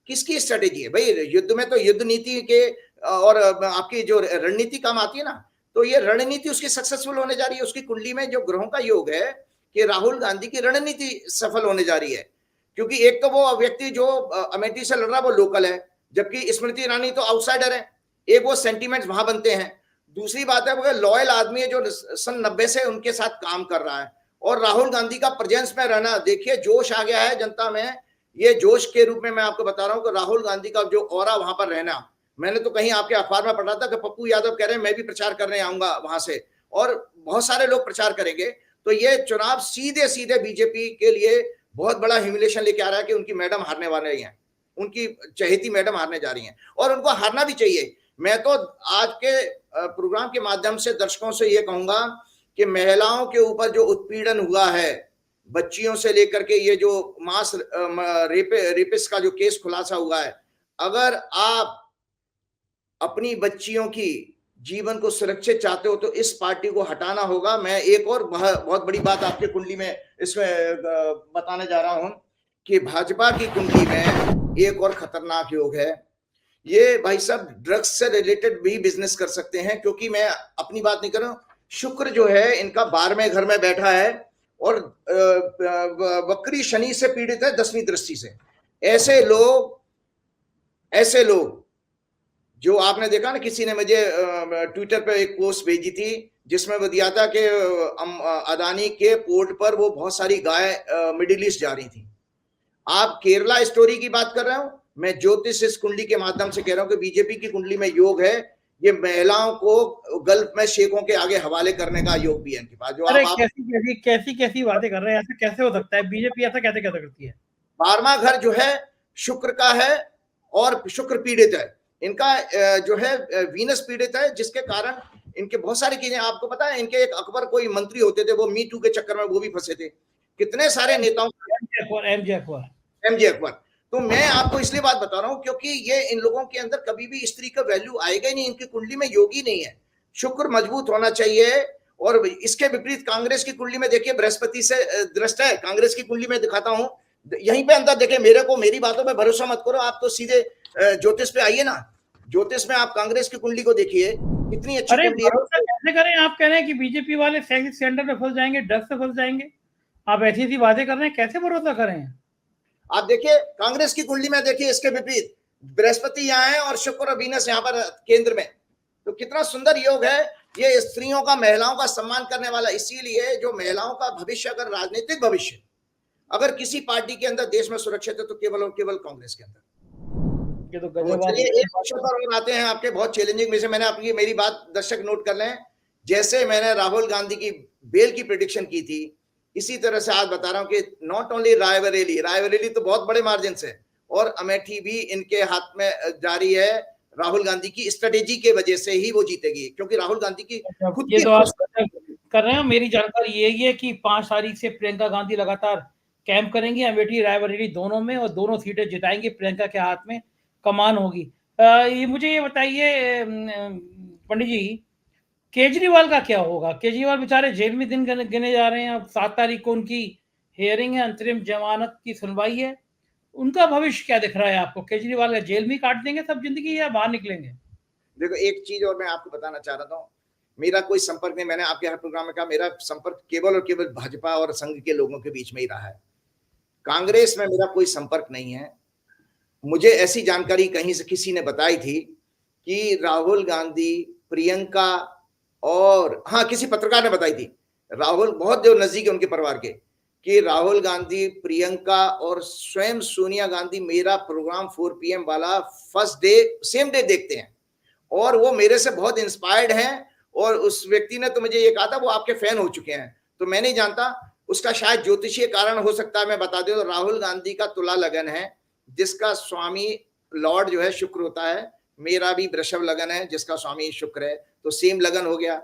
किसकी स्ट्रेटेजी है? भाई युद्ध में तो युद्ध नीति के और आपकी जो रणनीति काम आती है ना, तो ये रणनीति उसकी सक्सेसफुल होने जा रही है। उसकी कुंडली में जो ग्रहों का योग है कि राहुल गांधी की रणनीति सफल होने जा रही है, क्योंकि एक तो वो व्यक्ति जो अमेठी से लड़ रहा है वो लोकल है, जबकि स्मृति ईरानी तो आउटसाइडर है। एक वो सेंटीमेंट्स वहां बनते हैं, दूसरी बात है वो लॉयल आदमी है जो सन 90 से उनके साथ काम कर रहा है। और राहुल गांधी का प्रेजेंस में रहना, देखिए जोश आ गया है जनता में। ये जोश के रूप में मैं आपको बता रहा हूं कि राहुल गांधी का जो ऑरा वहां पर रहना, मैंने तो कहीं आपके अखबार में पढ़ा था कि पप्पू यादव कह रहे हैं मैं भी प्रचार करने आऊंगा वहां से, और बहुत सारे लोग प्रचार करेंगे। तो ये चुनाव सीधे सीधे बीजेपी के लिए बहुत बड़ा ह्यूमिलेशन लेके आ रहा है कि उनकी मैडम हारने वाले हैं, उनकी चहेती मैडम हारने जा रही हैं, और उनको हारना भी चाहिए। मैं तो आज के प्रोग्राम के माध्यम से दर्शकों से ये कहूंगा कि महिलाओं के ऊपर जो उत्पीड़न हुआ है, बच्चियों से लेकर के ये जो मास रेपिस्ट का जो केस खुलासा हुआ है, अगर आप अपनी बच्चियों की जीवन को सुरक्षित चाहते हो तो इस पार्टी को हटाना होगा। मैं एक और बहुत बड़ी बात आपके कुंडली में इसमें बताने जा रहा हूं कि भाजपा की कुंडली में एक और खतरनाक योग है। ये भाई साहब ड्रग्स से रिलेटेड भी बिजनेस कर सकते हैं, क्योंकि मैं अपनी बात नहीं कर रहा हूं। शुक्र जो है इनका 12वें घर में बैठा है और वक्री शनि से पीड़ित है 10वीं दृष्टि से। ऐसे लोग जो आपने देखा ना, किसी ने मुझे ट्विटर पे एक पोस्ट भेजी थी जिसमें वो दिया था कि अदानी के पोर्ट पर वो बहुत सारी गाय मिडिल ईस्ट जा रही थी। आप केरला स्टोरी की बात कर रहे हो, मैं ज्योतिष इस कुंडली के माध्यम से कह रहा हूं कि बीजेपी की कुंडली में योग है, ये महिलाओं को गल्फ में शेखों के आगे हवाले करने का योग भी है इनके पास। जो कैसी बातें कर रहे हैं, ऐसा कैसे हो सकता है? बीजेपी ऐसा कैसे करती है? 12वां घर जो है शुक्र का है और शुक्र पीड़ित है, इनका जो है वीनस पीड़ित है, जिसके कारण इनके बहुत सारी चीजें, आपको पता है इनके एक अकबर कोई मंत्री होते थे, वो मी टू के चक्कर में वो भी फंसे थे, कितने सारे नेताओं, एमजे अकबर। तो मैं आपको इसलिए बात बता रहा हूं क्योंकि ये इन लोगों के अंदर कभी भी स्त्री का वैल्यू आएगा ही नहीं, इनकी कुंडली में योग ही नहीं है। शुक्र मजबूत होना चाहिए। और इसके विपरीत कांग्रेस की कुंडली में देखिए बृहस्पति से दृष्ट है। कांग्रेस की कुंडली में दिखाता हूं, यहीं पे अंदर देखे, मेरी बातों में भरोसा मत करो, आप तो सीधे ज्योतिष पे आइए ना। ज्योतिष में आप कांग्रेस की कुंडली को देखिए, इतनी अच्छी अरे कुंडली है। भरोसा कैसे करें? आप कह रहे हैं कि बीजेपी वाले सेक्स स्कैंडल में फंस जाएंगे, ड्रग्स से फंस जाएंगे। आप ऐसी ऐसी बातें कर रहे हैं, कैसे भरोसा करें? आप देखिए कांग्रेस की कुंडली में, देखिए इसके विपरीत बृहस्पति यहाँ है और शुक्र और वीनस यहाँ पर केंद्र में, तो कितना सुंदर योग है ये स्त्रियों का, महिलाओं का सम्मान करने वाला। इसीलिए जो महिलाओं का भविष्य, अगर राजनीतिक भविष्य अगर किसी पार्टी के अंदर देश में सुरक्षित है तो केवल और केवल कांग्रेस के अंदर। ये तो तो गजब। चलिए एक विषय पर और आते हैं आपके बहुत चैलेंजिंग में से। मैंने आपकी मेरी बात दर्शक नोट कर लें, जैसे मैंने राहुल गांधी की बेल की प्रेडिक्शन की थी, इसी तरह से आज बता रहा हूं कि नॉट ओनली रायबरेली तो बहुत बड़े मार्जिन से, और अमेठी भी इनके हाथ में जारी है। राहुल गांधी की स्ट्रेटेजी के वजह से ही वो जीतेगी, क्योंकि राहुल गांधी की खुद ये की तो आप कर रहे हैं। मेरी जानकारी यही है कि 5 तारीख से प्रियंका गांधी लगातार कैंप करेंगी अमेठी रायबरेली दोनों में, और दोनों सीटें जिताएंगी। प्रियंका के हाथ में कमान होगी। ये मुझे ये बताइए पंडित जी, केजरीवाल का क्या होगा? केजरीवाल बेचारे जेल में दिन गिने जा रहे हैं। अब 7 तारीख को उनकी हियरिंग है, अंतरिम जमानत की सुनवाई है। उनका भविष्य क्या दिख रहा है आपको? केजरीवाल का जेल में काट देंगे सब जिंदगी या बाहर निकलेंगे? देखो एक चीज और मैं आपको बताना चाह रहा हूँ, मेरा कोई संपर्क नहीं, मैंने आपके हर प्रोग्राम में कहा, मेरा संपर्क केवल और केवल भाजपा और संघ के लोगों के बीच में ही रहा है। कांग्रेस में मेरा कोई संपर्क नहीं है। मुझे ऐसी जानकारी कहीं से किसी ने बताई थी कि राहुल गांधी, प्रियंका और हाँ किसी पत्रकार ने बताई थी, राहुल बहुत जो नजदीक है उनके परिवार के, कि राहुल गांधी, प्रियंका और स्वयं सोनिया गांधी मेरा प्रोग्राम 4 PM वाला फर्स्ट डे सेम डे देखते हैं, और वो मेरे से बहुत इंस्पायर्ड हैं। और उस व्यक्ति ने तो मुझे ये कहा था वो आपके फैन हो चुके हैं। तो मैं नहीं जानता, उसका शायद ज्योतिषीय कारण हो सकता है। मैं बता दूं तो राहुल गांधी का तुला लगन है, जिसका स्वामी लॉर्ड जो है शुक्र होता है। मेरा भी वृषभ लगन है, जिसका स्वामी शुक्र है, तो सेम लगन हो गया।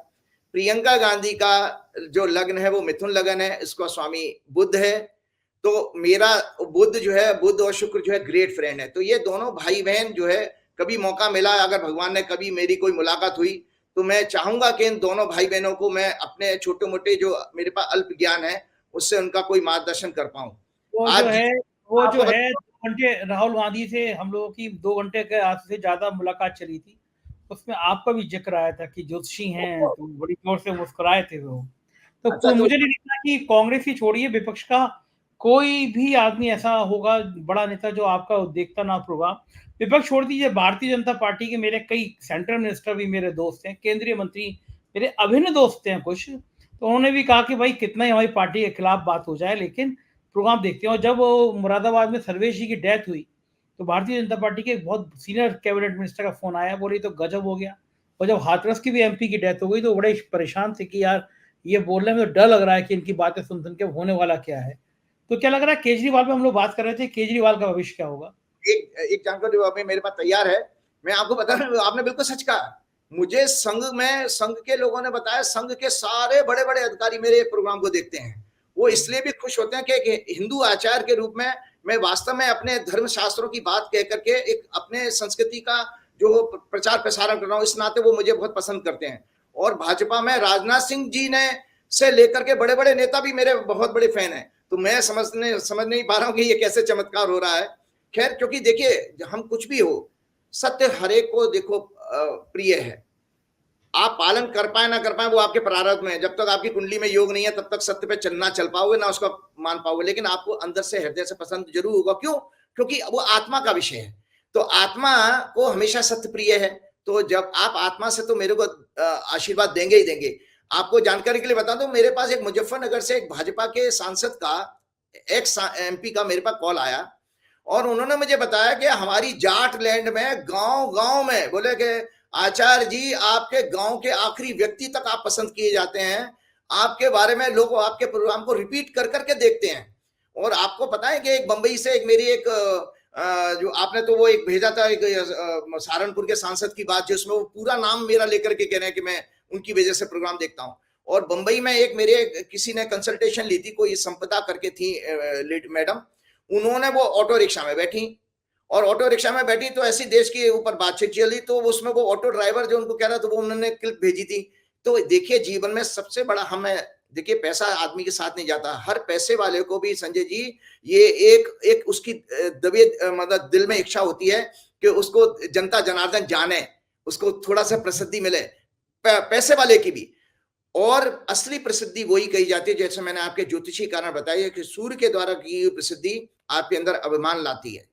प्रियंका गांधी का जो लग्न है वो मिथुन लगन है, इसका स्वामी बुध है। तो मेरा बुध जो है, बुध और शुक्र जो है ग्रेट फ्रेंड है। तो ये दोनों भाई बहन जो है, कभी मौका मिला, अगर भगवान ने कभी मेरी कोई मुलाकात हुई, तो मैं चाहूंगा कि इन दोनों भाई बहनों को मैं अपने छोटे मोटे जो मेरे पास अल्प ज्ञान है उससे उनका कोई मार्गदर्शन कर पाऊं। वो आज जो है 2 घंटे राहुल गांधी से हम लोगों की 2 घंटे के आज से ज्यादा मुलाकात चली थी। उसमें आपका भी जिक्र आया था कि ज्योतिषी हैं, तो बड़ी जोर से मुस्कुराए थे वो। तो अच्छा, मुझे नहीं लगता कि कांग्रेस ही छोड़िए, विपक्ष का कोई भी आदमी ऐसा होगा बड़ा नेता जो आपका देखता ना प्रोग्राम। विपक्ष छोड़ दीजिए, भारतीय जनता पार्टी के मेरे कई सेंट्रल मिनिस्टर भी मेरे दोस्त हैं, केंद्रीय मंत्री मेरे अभिन्न दोस्त हैं कुछ, तो उन्होंने भी कहा कि भाई कितना ही हमारी पार्टी के खिलाफ बात हो जाए लेकिन प्रोग्राम देखते हैं। और जब मुरादाबाद में सर्वेश जी की डेथ हुई तो भारतीय जनता पार्टी के बहुत सीनियर कैबिनेट मिनिस्टर का फोन आया, बोले तो गजब हो गया। और जब हाथरस की भी एमपी की डेथ हो गई तो बड़े परेशान थे कि यार ये बोलने में तो डर लग रहा है कि इनकी बातें सुन सुन के होने वाला क्या है। तो क्या लग रहा है केजरीवाल पे हम लोग बात कर रहे थे, केजरीवाल का भविष्य क्या होगा? एक जानकारी अभी मेरे पास तैयार है, मैं आपको बता रहा हूं, आपने बिल्कुल सच कहा। मुझे संघ के लोगों ने बताया, संघ के सारे बड़े बड़े अधिकारी मेरे प्रोग्राम को देखते हैं। वो इसलिए भी खुश होते हैं कि हिंदू आचार के रूप में मैं वास्तव में अपने धर्म शास्त्रों की बात कह करके एक अपने संस्कृति का जो प्रचार प्रसारण कर रहा हूँ, इस नाते वो मुझे बहुत पसंद करते हैं। और भाजपा में राजनाथ सिंह जी ने से लेकर के बड़े बड़े नेता भी मेरे बहुत बड़े फैन हैं। तो मैं समझ नहीं पा रहा हूँ कि ये कैसे चमत्कार हो रहा है। खैर, क्योंकि देखिए हम कुछ भी हो, सत्य हरेक को देखो प्रिय है। आप पालन कर पाए ना कर पाए वो आपके प्रारब्ध में है। जब तक आपकी कुंडली में योग नहीं है तब तक सत्य पे चलना चल पाओगे ना उसको मान पाओगे, लेकिन आपको अंदर से हृदय से पसंद जरूर होगा। क्यों? क्योंकि वो आत्मा का विषय है। तो आत्मा को हमेशा सत्य प्रिय है। तो जब आप आत्मा से तो मेरे को आशीर्वाद देंगे ही देंगे। आपको जानकारी के लिए बता दूं, मेरे पास एक मुजफ्फरनगर से एक भाजपा के सांसद का, एक्स MP का मेरे पास कॉल आया और उन्होंने मुझे बताया कि हमारी जाट लैंड में गांव गांव में बोले कि आचार्य जी आपके गांव के आखिरी व्यक्ति तक आप पसंद किए जाते हैं, आपके बारे में लोग आपके प्रोग्राम को रिपीट कर करके देखते हैं। और आपको पता है कि एक बंबई से एक मेरी एक जो आपने तो वो एक भेजा था, एक सहारनपुर के सांसद की बात, जिसमें वो पूरा नाम मेरा लेकर के कह रहे हैं कि मैं उनकी वजह से प्रोग्राम देखता हूँ। और बंबई में एक मेरे किसी ने कंसल्टेशन ली थी, कोई संपदा करके थी मैडम, उन्होंने वो ऑटो रिक्शा में बैठी और ऑटो रिक्शा में बैठी तो ऐसी देश के ऊपर बातचीत चली, तो उसमें वो ऑटो ड्राइवर जो उनको कह रहा था वो उन्होंने क्लिप भेजी थी। तो देखिए जीवन में सबसे बड़ा हमें, देखिए पैसा आदमी के साथ नहीं जाता, हर पैसे वाले को भी संजय जी ये एक उसकी दबे मतलब दिल में इच्छा होती है कि उसको जनता जनार्दन जाने, उसको थोड़ा सा प्रसिद्धि मिले। पैसे वाले की भी। और असली प्रसिद्धि वही कही जाती है, जैसे मैंने आपके ज्योतिषी कारण बताया कि सूर्य के द्वारा की हुई प्रसिद्धि आपके अंदर अभिमान लाती है।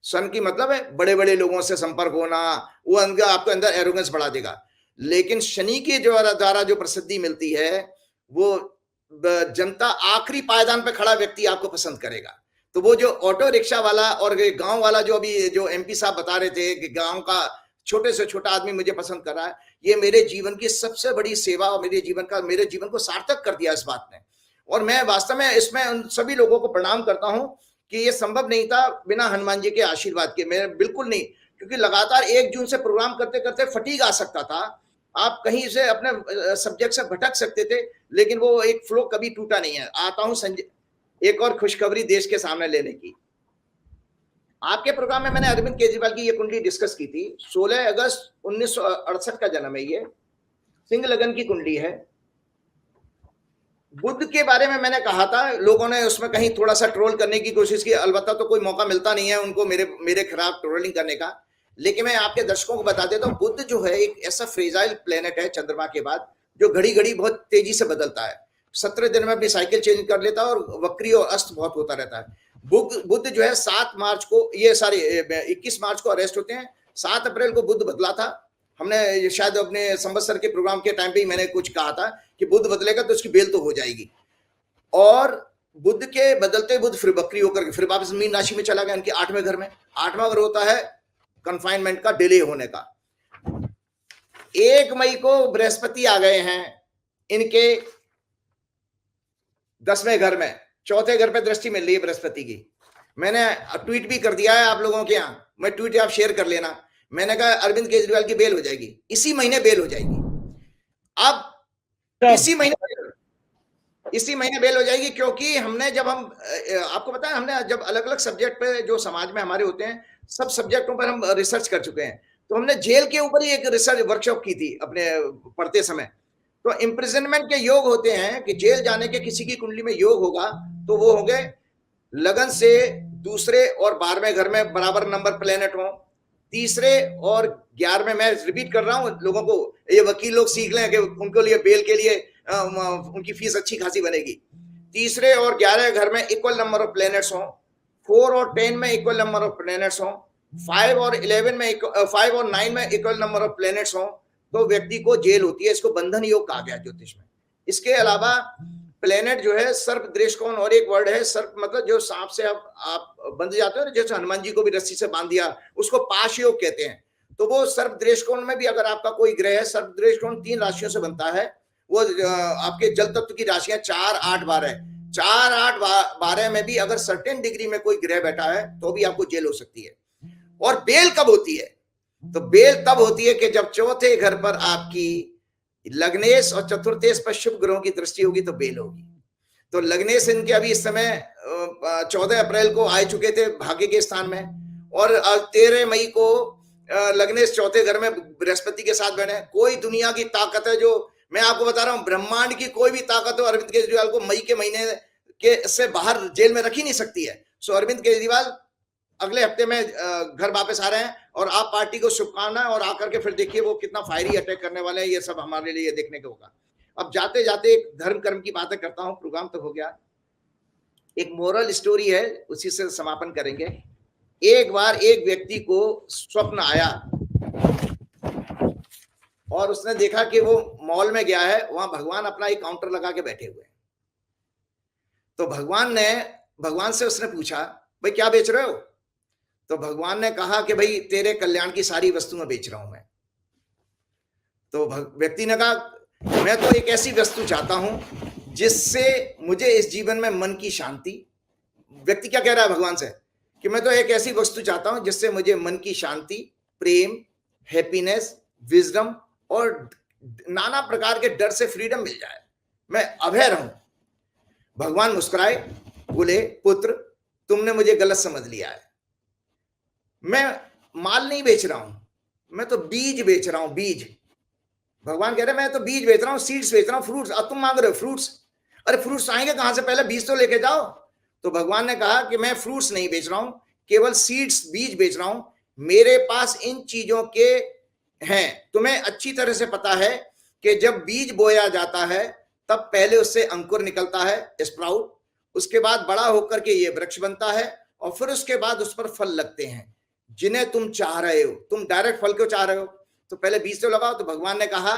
सन की मतलब है बड़े बड़े लोगों से संपर्क होना, वो आपके अंदर एरोगेंस बढ़ा देगा। लेकिन शनि के द्वारा जो प्रसिद्धि मिलती है, वो जनता आखिरी पायदान पे खड़ा व्यक्ति आपको पसंद करेगा। तो वो जो ऑटो रिक्शा वाला और गांव वाला जो अभी जो एमपी साहब बता रहे थे कि गांव का छोटे से छोटा आदमी मुझे पसंद कर रहा है, ये मेरे जीवन की सबसे बड़ी सेवा और मेरे जीवन को सार्थक कर दिया इस बात ने। और मैं वास्तव में इसमें उन सभी लोगों को प्रणाम करता हूं कि ये संभव नहीं था बिना हनुमान जी के आशीर्वाद के। मैं बिल्कुल नहीं, क्योंकि लगातार 1 जून से प्रोग्राम करते करते फटीग आ सकता था, आप कहीं से अपने सब्जेक्ट से भटक सकते थे, लेकिन वो एक फ्लो कभी टूटा नहीं है। आता हूं संजय, एक और खुशखबरी देश के सामने लेने की। आपके प्रोग्राम में मैंने अरविंद केजरीवाल की ये कुंडली डिस्कस की थी। 16 अगस्त 1968 का जन्म है, ये सिंह लगन की कुंडली है। बुद्ध के बारे में मैंने कहा था, लोगों ने उसमें कहीं थोड़ा सा ट्रोल करने की कोशिश की। अलबत्ता तो कोई मौका मिलता नहीं है उनको मेरे खिलाफ ट्रोलिंग करने का, लेकिन मैं आपके दर्शकों को बता देता हूँ, बुद्ध जो है एक ऐसा फ्रेजाइल प्लेनेट है चंद्रमा के बाद, जो घड़ी घड़ी बहुत तेजी से बदलता है। 17 दिन में अपनी साइकिल चेंज कर लेता है और वक्री और अस्त बहुत होता रहता है। बुद्ध जो है 7 मार्च को, ये सारे 21 मार्च को अरेस्ट होते हैं। 7 अप्रैल को बुद्ध बदला था। हमने शायद अपने संवत्सर के प्रोग्राम के टाइम पे ही मैंने कुछ कहा था कि बुद्ध बदलेगा तो उसकी बेल तो हो जाएगी। और बुद्ध के बदलते बुद्ध फिर बकरी होकर फिर वापस मीन राशि में चला गया, इनके 8वें घर में। 8वां घर होता है कन्फाइनमेंट का, डिले होने का। 1 मई को बृहस्पति आ गए हैं इनके 10वें घर में, 4थे घर पे दृष्टि मिल रही है बृहस्पति की। मैंने ट्वीट भी कर दिया है आप लोगों के यहाँ, मैं ट्वीट आप शेयर कर लेना। मैंने कहा अरविंद केजरीवाल की बेल हो जाएगी, इसी महीने बेल हो जाएगी। अब इसी महीने बेल हो जाएगी, क्योंकि हमने जब हम आपको पता है, हमने जब अलग अलग सब्जेक्ट पे जो समाज में हमारे होते हैं, सब सब्जेक्टों पर हम रिसर्च कर चुके हैं। तो हमने जेल के ऊपर ही एक रिसर्च वर्कशॉप की थी अपने पढ़ते समय। तो इम्प्रिजनमेंट के योग होते हैं कि जेल जाने के किसी की कुंडली में योग होगा तो वो होंगे लगन से दूसरे और 12वें घर में बराबर नंबर प्लेनेट हो। तीसरे और 11वें, मैं रिपीट कर रहा हूं लोगों को, ये वकील लोग सीख लें कि उनको लिए बेल के लिए उनकी फीस अच्छी खासी बनेगी। तीसरे और 11वें घर में इक्वल नंबर ऑफ प्लैनेट्स हो, 4 और 10 में इक्वल नंबर ऑफ प्लैनेट्स हो, 5 और 11 में 5 और 9 में इक्वल नंबर ऑफ प्लैनेट्स हो, तो व्यक्ति को जेल होती है। इसको बंधन योग कहा गया ज्योतिष में। इसके अलावा प्लेनेट जो है सर्प दृष्टिकोण, और एक वर्ड है सर्प, मतलब जो सांप से आप बंध जाते हो, जैसे हनुमान जी को भी रस्सी से बांध दिया, उसको पाश योग कहते हैं। तो वो सर्प दृष्टिकोण में भी अगर आपका कोई ग्रह है, सर्प दृष्टिकोण 3 राशियों से बनता है। वो आपके जल तत्व की राशियां 4, 8, 12, 4, 8, 12 में भी अगर सर्टेन डिग्री में कोई ग्रह बैठा है तो भी आपको जेल हो सकती है। और बेल कब होती है? तो बेल तब होती है कि जब 4थे घर पर आपकी लग्नेश और चतुर्थेश पर शुभ ग्रहों की दृष्टि होगी तो बेल होगी। तो लग्नेश इनके अभी इस समय 14 अप्रैल को आ चुके थे भाग्य के स्थान में, और 13 मई को लग्नेश 4थे घर में बृहस्पति के साथ बने। कोई दुनिया की ताकत है, जो मैं आपको बता रहा हूं, ब्रह्मांड की कोई भी ताकत हो, अरविंद केजरीवाल को मई के महीने के से बाहर जेल में रख ही नहीं सकती है। सो अरविंद केजरीवाल अगले हफ्ते में घर वापस आ रहे हैं, और आप पार्टी को शुभकामनाएं, और आकर के फिर देखिए वो कितना फायरी अटैक करने वाले हैं। ये सब हमारे लिए देखने को होगा। अब जाते जाते एक धर्म कर्म की बातें करता हूं, प्रोग्राम तो हो गया। एक मोरल स्टोरी है, उसी से समापन करेंगे। एक बार एक व्यक्ति को स्वप्न आया और उसने देखा कि वो मॉल में गया है, वहां भगवान अपना एक काउंटर लगा के बैठे हुए हैं। तो भगवान से उसने पूछा, भाई क्या बेच रहे हो? तो भगवान ने कहा कि भाई तेरे कल्याण की सारी वस्तुएं बेच रहा हूं मैं। तो व्यक्ति ने कहा, मैं तो एक ऐसी वस्तु चाहता हूं जिससे मुझे इस जीवन में मन की शांति। व्यक्ति क्या कह रहा है भगवान से कि मैं तो एक ऐसी वस्तु चाहता हूं जिससे मुझे मन की शांति, प्रेम, हैप्पीनेस, विजडम और नाना प्रकार के डर से फ्रीडम मिल जाए, मैं अभय रहूं। भगवान मुस्कुराए, बोले, पुत्र तुमने मुझे गलत समझ लिया है। मैं माल नहीं बेच रहा हूं, मैं तो बीज बेच रहा हूं, बीज। भगवान कह रहे मैं तो बीज बेच रहा हूं, सीड्स बेच रहा हूं, फ्रूट्स। अब तुम मांग रहे हो फ्रूट्स, अरे फ्रूट्स आएंगे कहां से? पहले बीज तो लेके जाओ। तो भगवान ने कहा कि मैं फ्रूट्स नहीं बेच रहा हूं, केवल सीड्स, बीज बेच रहा हूं। मेरे पास इन चीजों के हैं, तुम्हें अच्छी तरह से पता है कि जब बीज बोया जाता है तब पहले उससे अंकुर निकलता है, स्प्राउट, उसके बाद बड़ा होकर के ये वृक्ष बनता है और फिर उसके बाद उस पर फल लगते हैं जिन्हें तुम चाह रहे हो। तुम डायरेक्ट फल क्यों चाह रहे हो? तो पहले बीज तो लगाओ। तो भगवान ने कहा,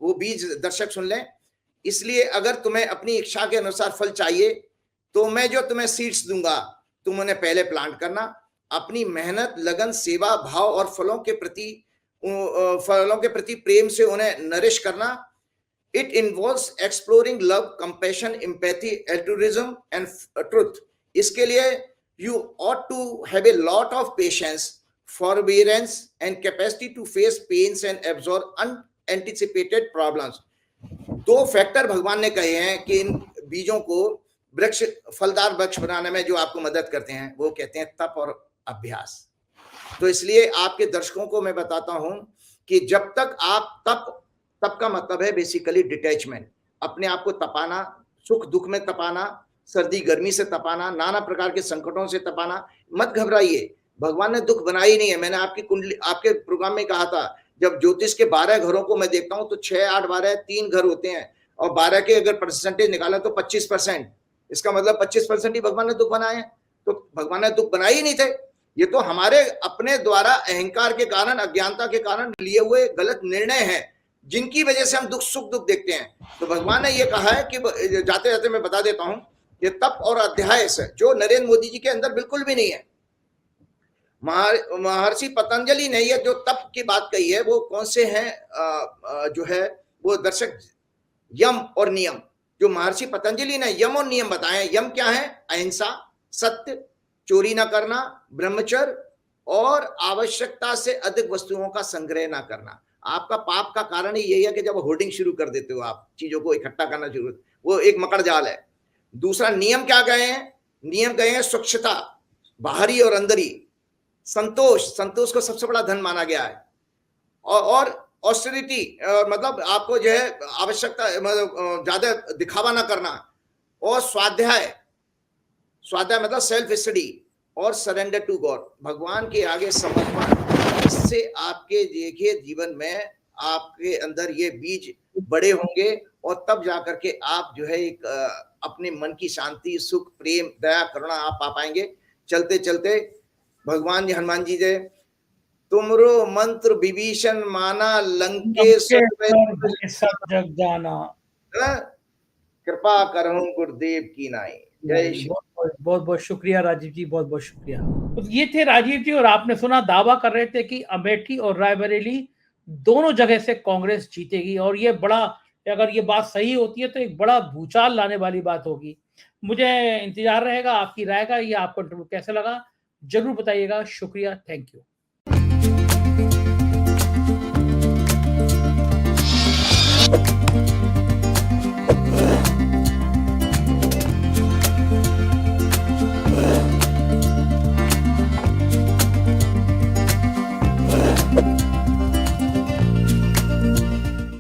वो बीज दर्शक सुन लें, इसलिए अगर तुम्हें अपनी इच्छा के अनुसार फल चाहिए तो मैं जो तुम्हें सीड्स दूंगा तुम उन्हें पहले प्लांट करना, अपनी मेहनत, लगन, सेवा भाव और फलों के प्रति प्रेम से उन्हें नरिश करना। It involves exploring love, compassion, empathy, altruism and truth. इसके लिए you ought to have a lot of patience, forbearance and capacity to face pains and absorb unanticipated problems. दो फैक्टर भगवान ने कहे हैं कि इन बीजों को वृक्ष, फलदार वृक्ष बनाने में जो आपको मदद करते हैं, वो कहते हैं तप और अभ्यास। तो इसलिए आपके दर्शकों को मैं बताता हूं कि जब तक आप तप का मतलब है बेसिकली डिटैचमेंट, अपने आप को तपाना, सुख दुख में तपाना, सर्दी गर्मी से तपाना, नाना प्रकार के संकटों से तपाना। मत घबराइए, भगवान ने दुख बनाई नहीं है। मैंने आपकी कुंडली, आपके प्रोग्राम में कहा था, जब ज्योतिष के 12 घरों को मैं देखता हूं तो 6, 8, 12, 3 घर होते हैं और 12 के अगर परसेंटेज निकाला तो 25%। इसका मतलब 25% ही भगवान ने दुख बनाए हैं। तो भगवान ने दुख बनाए ही नहीं थे, ये तो हमारे अपने द्वारा अहंकार के कारण, अज्ञानता के कारण लिए हुए गलत निर्णय हैं जिनकी वजह से हम दुख सुख दुख देखते हैं। तो भगवान ने ये कहा है कि जाते जाते मैं बता देता हूं, ये तप और अध्याय जो नरेंद्र मोदी जी के अंदर बिल्कुल भी नहीं है। महर्षि पतंजलि ने ये जो तप की बात कही है वो कौन से हैं, जो है वो दर्शक, यम और नियम। जो महर्षि पतंजलि ने यम और नियम बताए, यम क्या है? अहिंसा, सत्य, चोरी ना करना, ब्रह्मचर्य और आवश्यकता से अधिक वस्तुओं का संग्रह ना करना। आपका पाप का कारण ही यही है कि जब होर्डिंग शुरू कर देते हो, आप चीजों को इकट्ठा करना शुरू, वो एक मकड़ जाल है। दूसरा नियम क्या कहे हैं? नियम कहे हैं स्वच्छता, बाहरी और अंदरी, संतोष, संतोष को सबसे बड़ा धन माना गया है, और ऑस्टेरिटी, मतलब आपको जो है आवश्यकता, मतलब ज्यादा दिखावा ना करना, और स्वाध्याय, स्वाध्याय मतलब सेल्फ स्टडी, और सरेंडर टू गॉड, भगवान के आगे समर्पण। इससे आपके देखिए जीवन में आपके अंदर ये बीज बड़े होंगे और तब जाकर के आप जो है एक अपने मन की शांति, सुख, प्रेम, दया, करुणा आप पा पाएंगे। चलते चलते भगवान जी, हनुमान जी जे, तुमरो मंत्र विभीषण माना, लंकेश्वर सब जग जाना, कृपा करहु गुरुदेव की नाई। जय श्री। बहुत बहुत शुक्रिया राजीव जी, बहुत बहुत शुक्रिया। तो ये थे राजीव जी, और आपने सुना, दावा कर रहे थे कि अमेठी और रायबरेली दोनों जगह से कांग्रेस जीतेगी, और ये बड़ा, अगर ये बात सही होती है तो एक बड़ा भूचाल लाने वाली बात होगी। मुझे इंतजार रहेगा आपकी राय का। ये आपको इंटरव्यू कैसा लगा जरूर बताइएगा। शुक्रिया, थैंक यू।